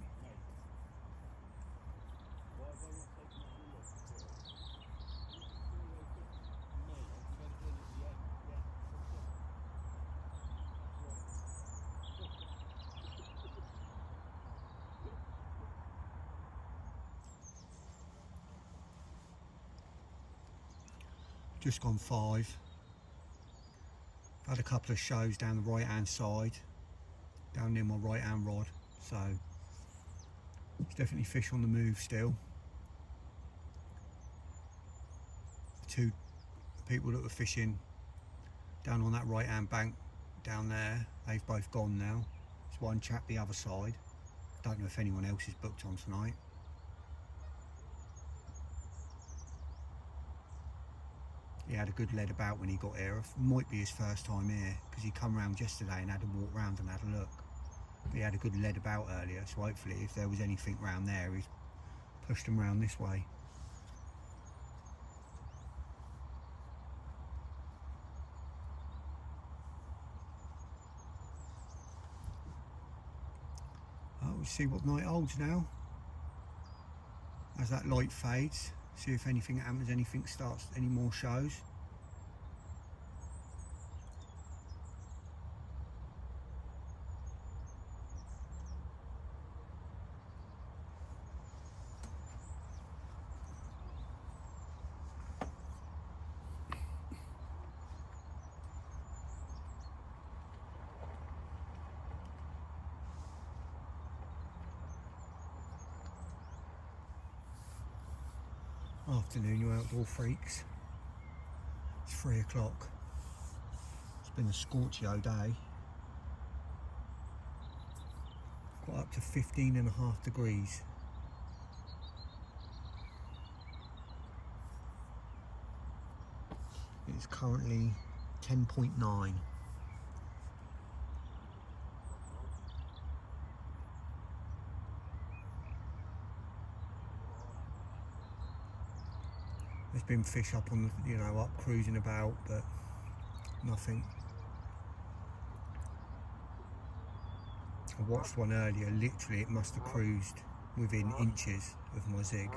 Just gone 5. Had a couple of shows down the right hand side, down near my right hand rod, so there's definitely fish on the move still. The 2 people that were fishing down on that right hand bank down there, they've both gone now. There's one chap the other side. Don't know if anyone else is booked on tonight. He had a good lead about when he got here. It might be his first time here because he come round yesterday and had a walk round and had a look. But he had a good lead about earlier, so hopefully if there was anything round there, he's pushed him round this way. Oh, we'll see what night holds now. As that light fades, see if anything happens, anything starts, any more shows. Afternoon, you outdoor freaks. It's 3 o'clock. It's been a scorchio day. Got up to 15.5 degrees. It's currently 10.9. There's been fish up on, you know, up cruising about, but nothing. I watched one earlier, literally it must have cruised within inches of my zig.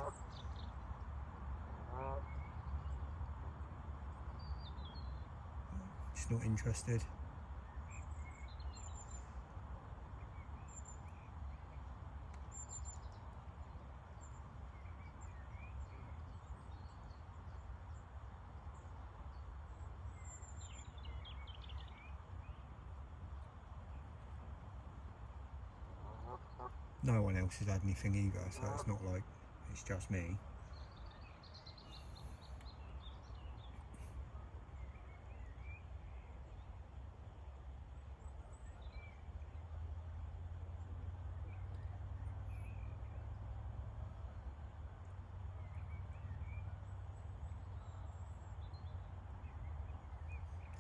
Just not interested. No one else has had anything either, so it's not like it's just me.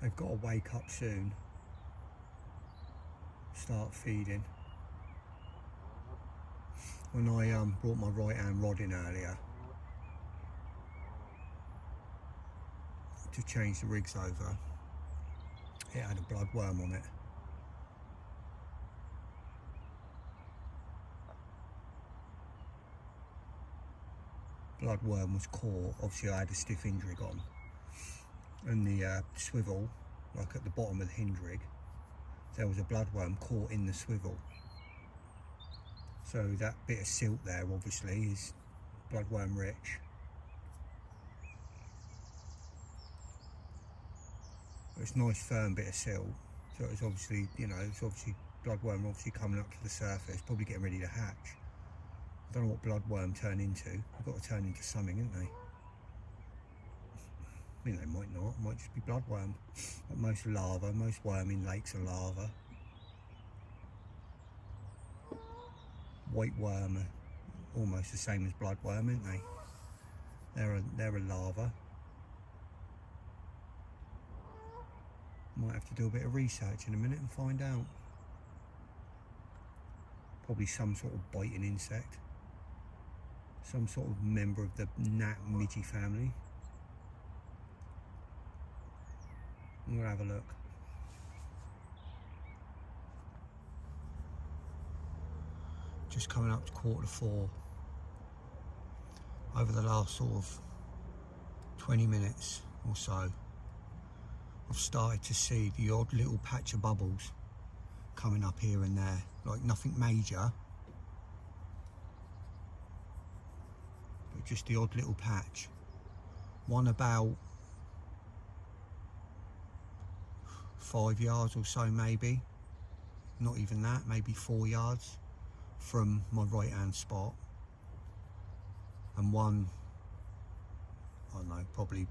They've got to wake up soon, start feeding. When I brought my right hand rod in earlier to change the rigs over, it had a bloodworm on it. Bloodworm was caught. Obviously I had a stiff hinge rig on, and the swivel, like at the bottom of the hinge rig, there was a bloodworm caught in the swivel. So that bit of silt there obviously is bloodworm rich. It's a nice firm bit of silt, so it's obviously, you know, it's obviously bloodworm obviously coming up to the surface, probably getting ready to hatch. I don't know what bloodworm turn into. They've got to turn into something, haven't they? I mean, they might not. It might just be bloodworm. But most lava, most worm in lakes are lava. White worm are almost the same as bloodworm, aren't they? They're a lava. Might have to do a bit of research in a minute and find out. Probably some sort of biting insect. Some sort of member of the gnat midgie family. I'm gonna have a look. Just coming up to 3:45. Over the last sort of 20 minutes or so, I've started to see the odd little patch of bubbles coming up here and there, like nothing major, but just the odd little patch. One about 5 yards or so, maybe, not even that, maybe 4 yards from my right hand spot, and one, I don't know, probably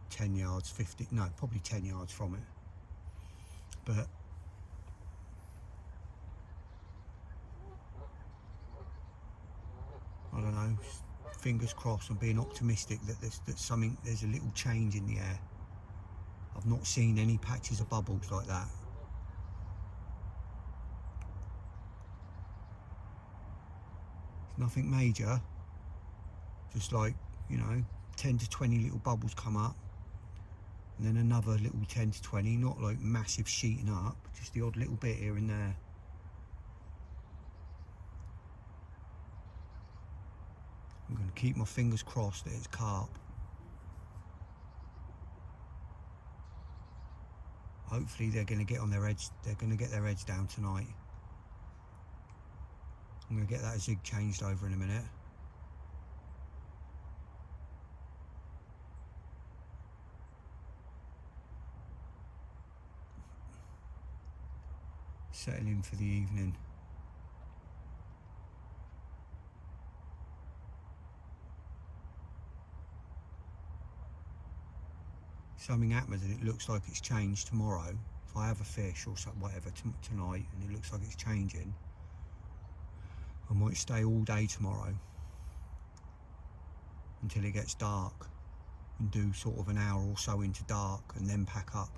10 yards, 50, no, probably 10 yards from it. But I don't know, fingers crossed. I'm being optimistic that there's a little change in the air. I've not seen any patches of bubbles like that. It's nothing major, just like, you know, 10 to 20 little bubbles come up, and then another little 10 to 20, not like massive sheeting up, just the odd little bit here and there. I'm going to keep my fingers crossed that it's carp. Hopefully they're going to get on their heads, they're going to get their heads down tonight. I'm going to get that zig changed over in a minute. Settle in for the evening. Something happens and it looks like it's changed tomorrow. If I have a fish or something, whatever, tonight, and it looks like it's changing, I might stay all day tomorrow until it gets dark and do sort of an hour or so into dark and then pack up.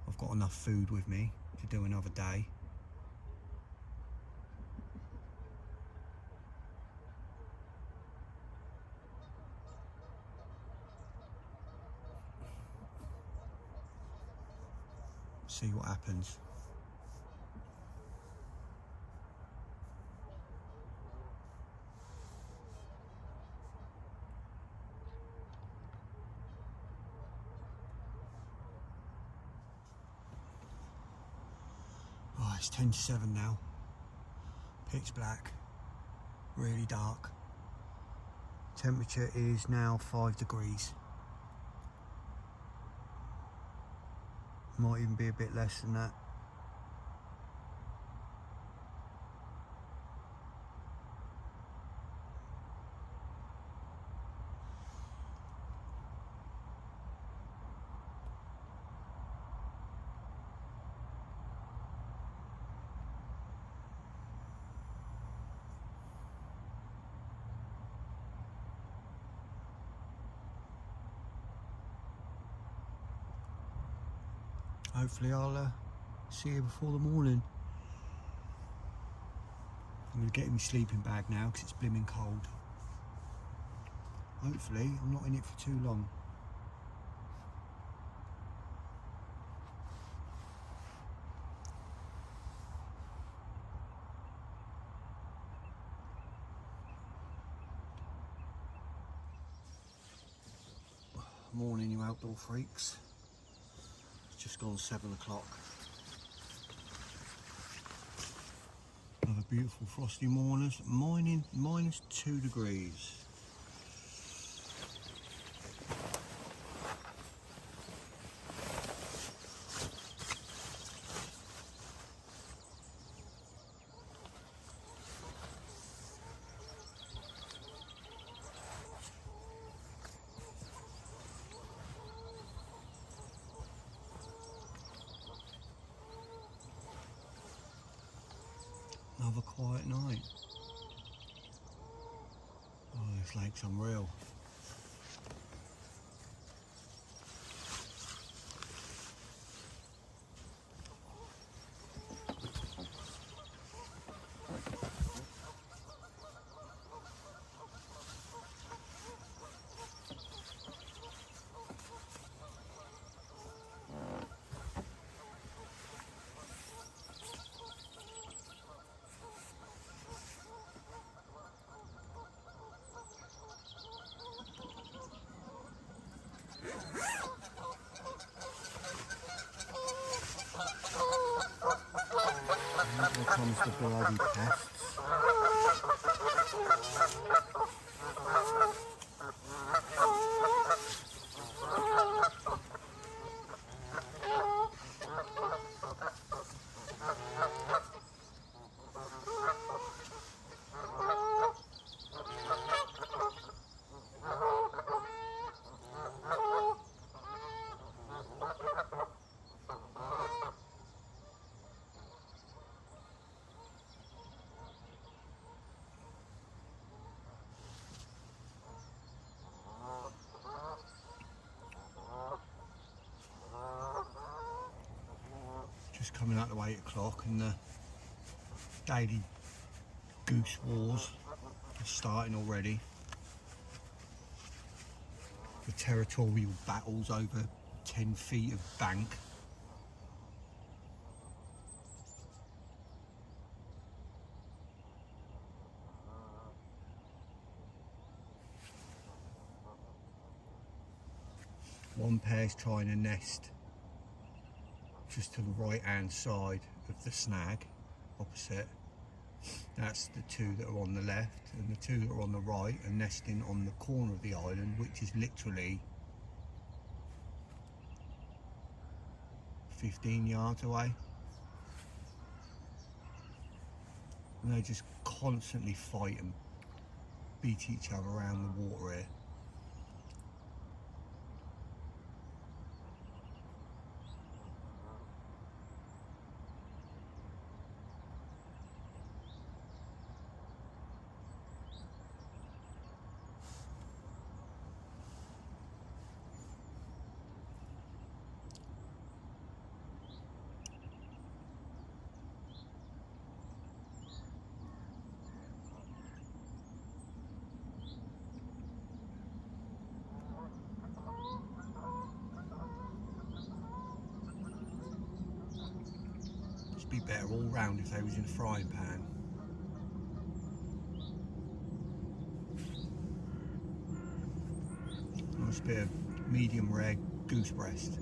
I've got enough food with me to do another day. See what happens. Oh, it's 10 to 7 now. Pitch black, really dark. Temperature is now 5 degrees. Might even be a bit less than that. hopefully I'll see you before the morning. I'm going to get in my sleeping bag now because it's blimmin' cold. Hopefully I'm not in it for too long. Morning, you outdoor freaks. It's just gone 7 o'clock. Another beautiful frosty morning, minus 2 degrees. Another quiet night. Oh, this lake's unreal. Here comes the bloody pests. Just coming out the 8 o'clock and the daily goose wars are starting already. The territorial battles over 10 feet of bank. One pair's trying to nest just to the right hand side of the snag opposite. That's the two that are on the left, and the two that are on the right are nesting on the corner of the island, which is literally 15 yards away. And they just constantly fight and beat each other around the water here. Be better all round if they was in a frying pan. Nice bit of medium rare goose breast.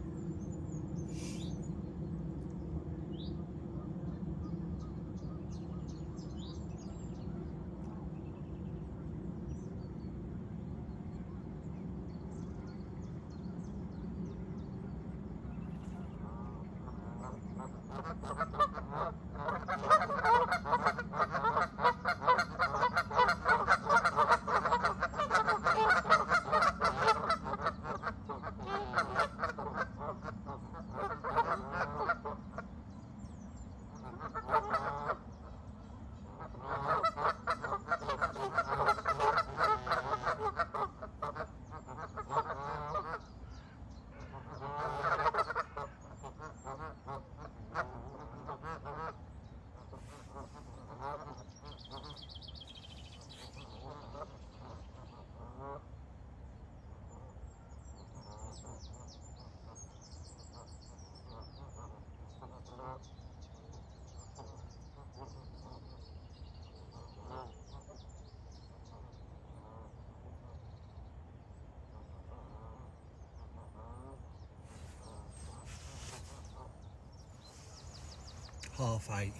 8:30.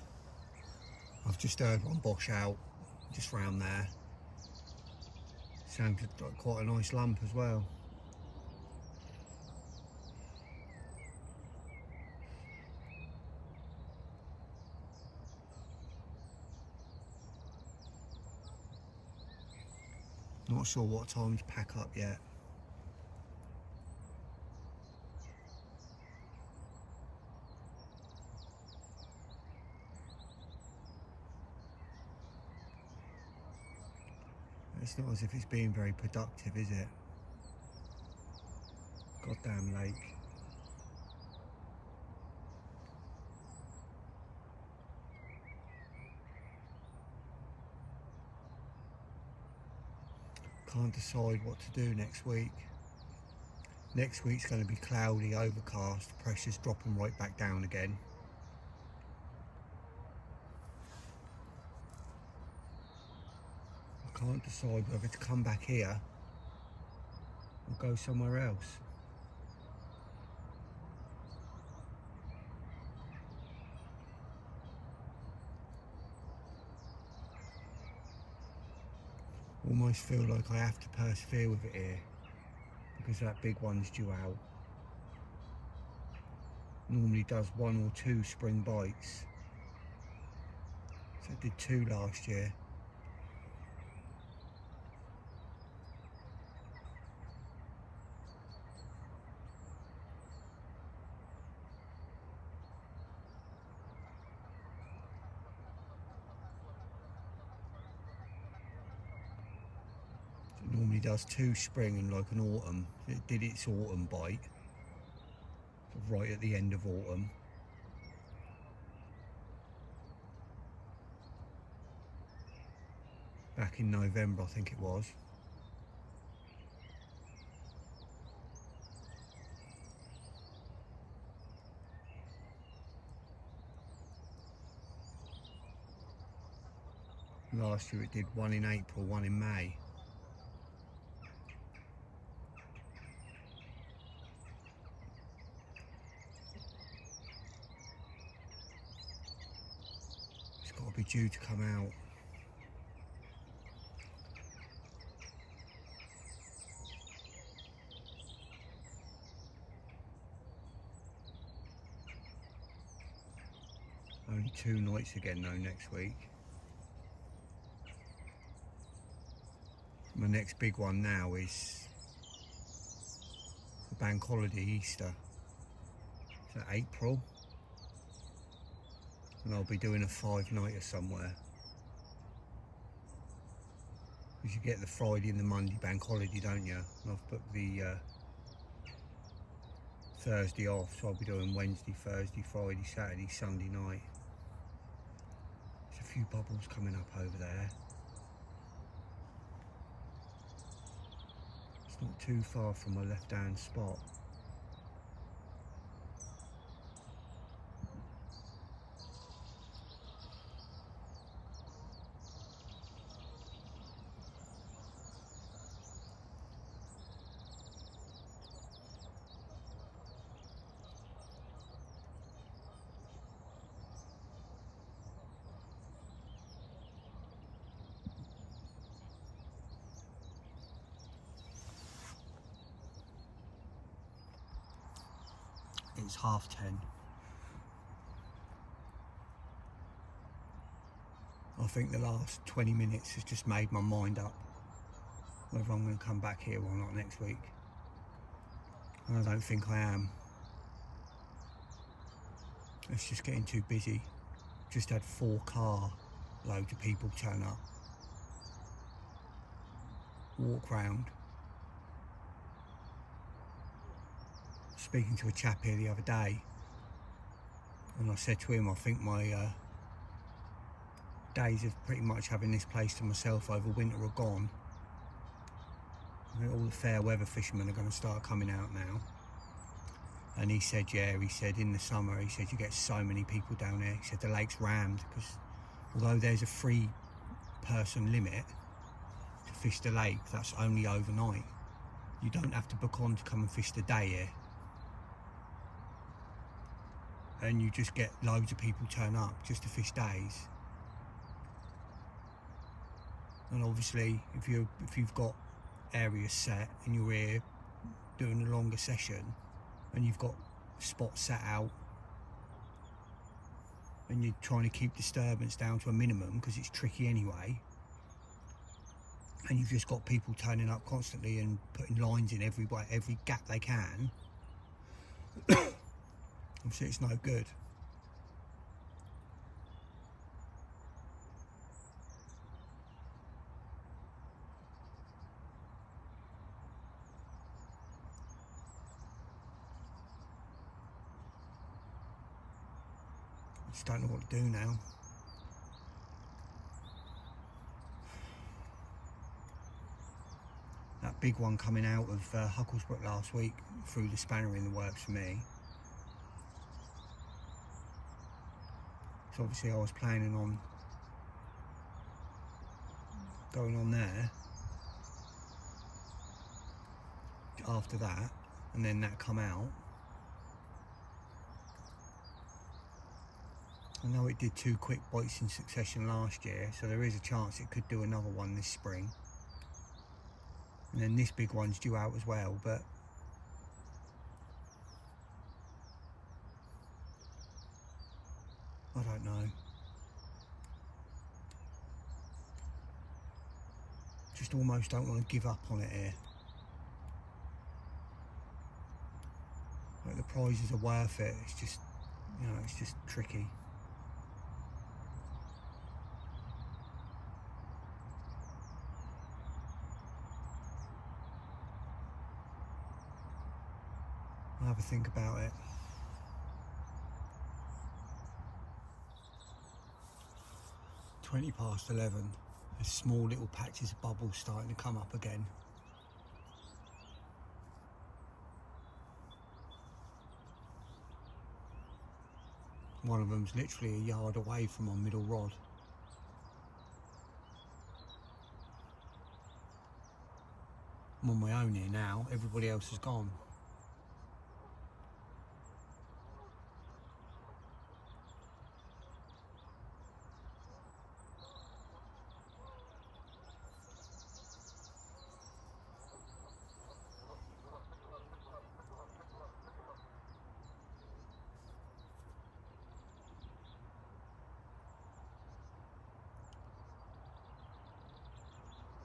I've just heard one bosh out just round there. Sounds like quite a nice lump as well. Not sure what time to pack up yet. It's not as if it's being very productive, is it? Goddamn lake. Can't decide what to do next week. Next week's going to be cloudy, overcast, pressure's dropping right back down again. I can't decide whether to come back here or go somewhere else. Almost feel like I have to persevere with it here because that big one's due out. Normally does 1 or 2 spring bites. So I did 2 last year. It normally does 2 spring and like an autumn. It did its autumn bite, sort of right at the end of autumn. Back in November, I think it was. Last year it did 1 in April, 1 in May. It's got to be due to come out. Only 2 nights again though next week. My next big one now is the bank holiday Easter. Is that April? And I'll be doing a 5-nighter somewhere. Because you get the Friday and the Monday bank holiday, don't you? And I've booked the Thursday off, so I'll be doing Wednesday, Thursday, Friday, Saturday, Sunday night. There's a few bubbles coming up over there. It's not too far from my left-hand spot. It's 10:30. I think the last 20 minutes has just made my mind up whether I'm going to come back here or not next week. And I don't think I am. It's just getting too busy. Just had 4 car loads of people turn up. Walk round. Speaking to a chap here the other day, and I said to him, I think my days of pretty much having this place to myself over winter are gone. I think all the fair weather fishermen are going to start coming out now. And he said, yeah, he said in the summer, he said you get so many people down there. He said the lake's rammed because although there's a 3-person limit to fish the lake, that's only overnight. You don't have to book on to come and fish the day here. and you just get loads of people turn up just to fish days. And obviously if you've got areas set and you're here doing a longer session and you've got spots set out and you're trying to keep disturbance down to a minimum because it's tricky anyway, and you've just got people turning up constantly and putting lines in every gap they can, obviously it's no good. I just don't know what to do now. That big one coming out of Hucklesbrook last week threw the spanner in the works for me. So obviously I was planning on going on there after that, and then that come out. I know it did 2 quick bites in succession last year, so there is a chance it could do another one this spring. And then this big one's due out as well, but I don't know. Just almost don't want to give up on it here. Like, the prizes are worth it, it's just, you know, it's just tricky. I'll have a think about it. (11). There's small little patches of bubbles starting to come up again. One of them's literally a yard away from my middle rod. I'm on my own here now, everybody else has gone.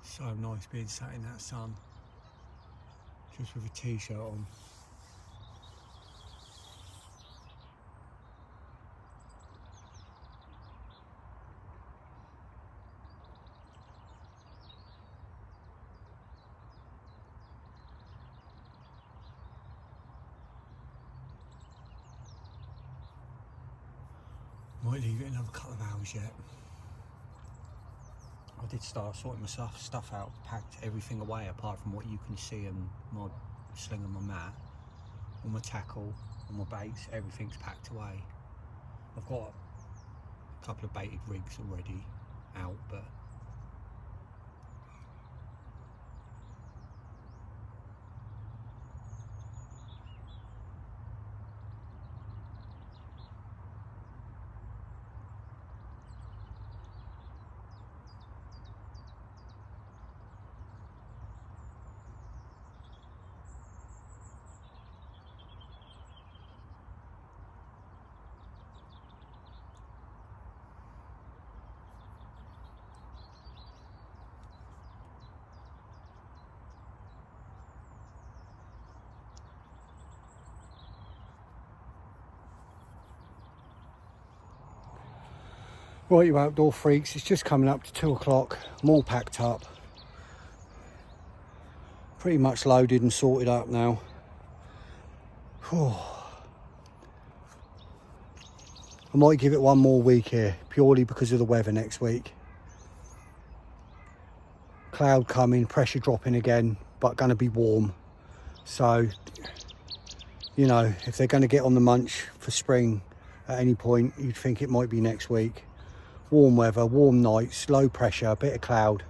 So nice being sat in that sun, just with a t-shirt on. Might leave it another couple of hours yet. I did start sorting my stuff out, packed everything away apart from what you can see in my sling and my mat. All my tackle, all my baits, everything's packed away. I've got a couple of baited rigs already out, but right, you outdoor freaks, it's just coming up to 2 o'clock. I'm all packed up. Pretty much loaded and sorted up now. Whew. I might give it one more week here, purely because of the weather next week. Cloud coming, pressure dropping again, but going to be warm. So, you know, if they're going to get on the munch for spring at any point, you'd think it might be next week. Warm weather, warm nights, low pressure, a bit of cloud.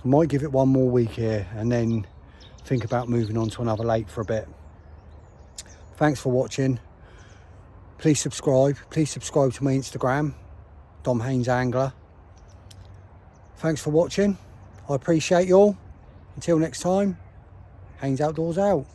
I might give it one more week here and then think about moving on to another lake for a bit. Thanks for watching. please subscribe. Please subscribe to my Instagram, Dom Haynes Angler. Thanks for watching. I appreciate you all. Until next time, Haynes Outdoors out.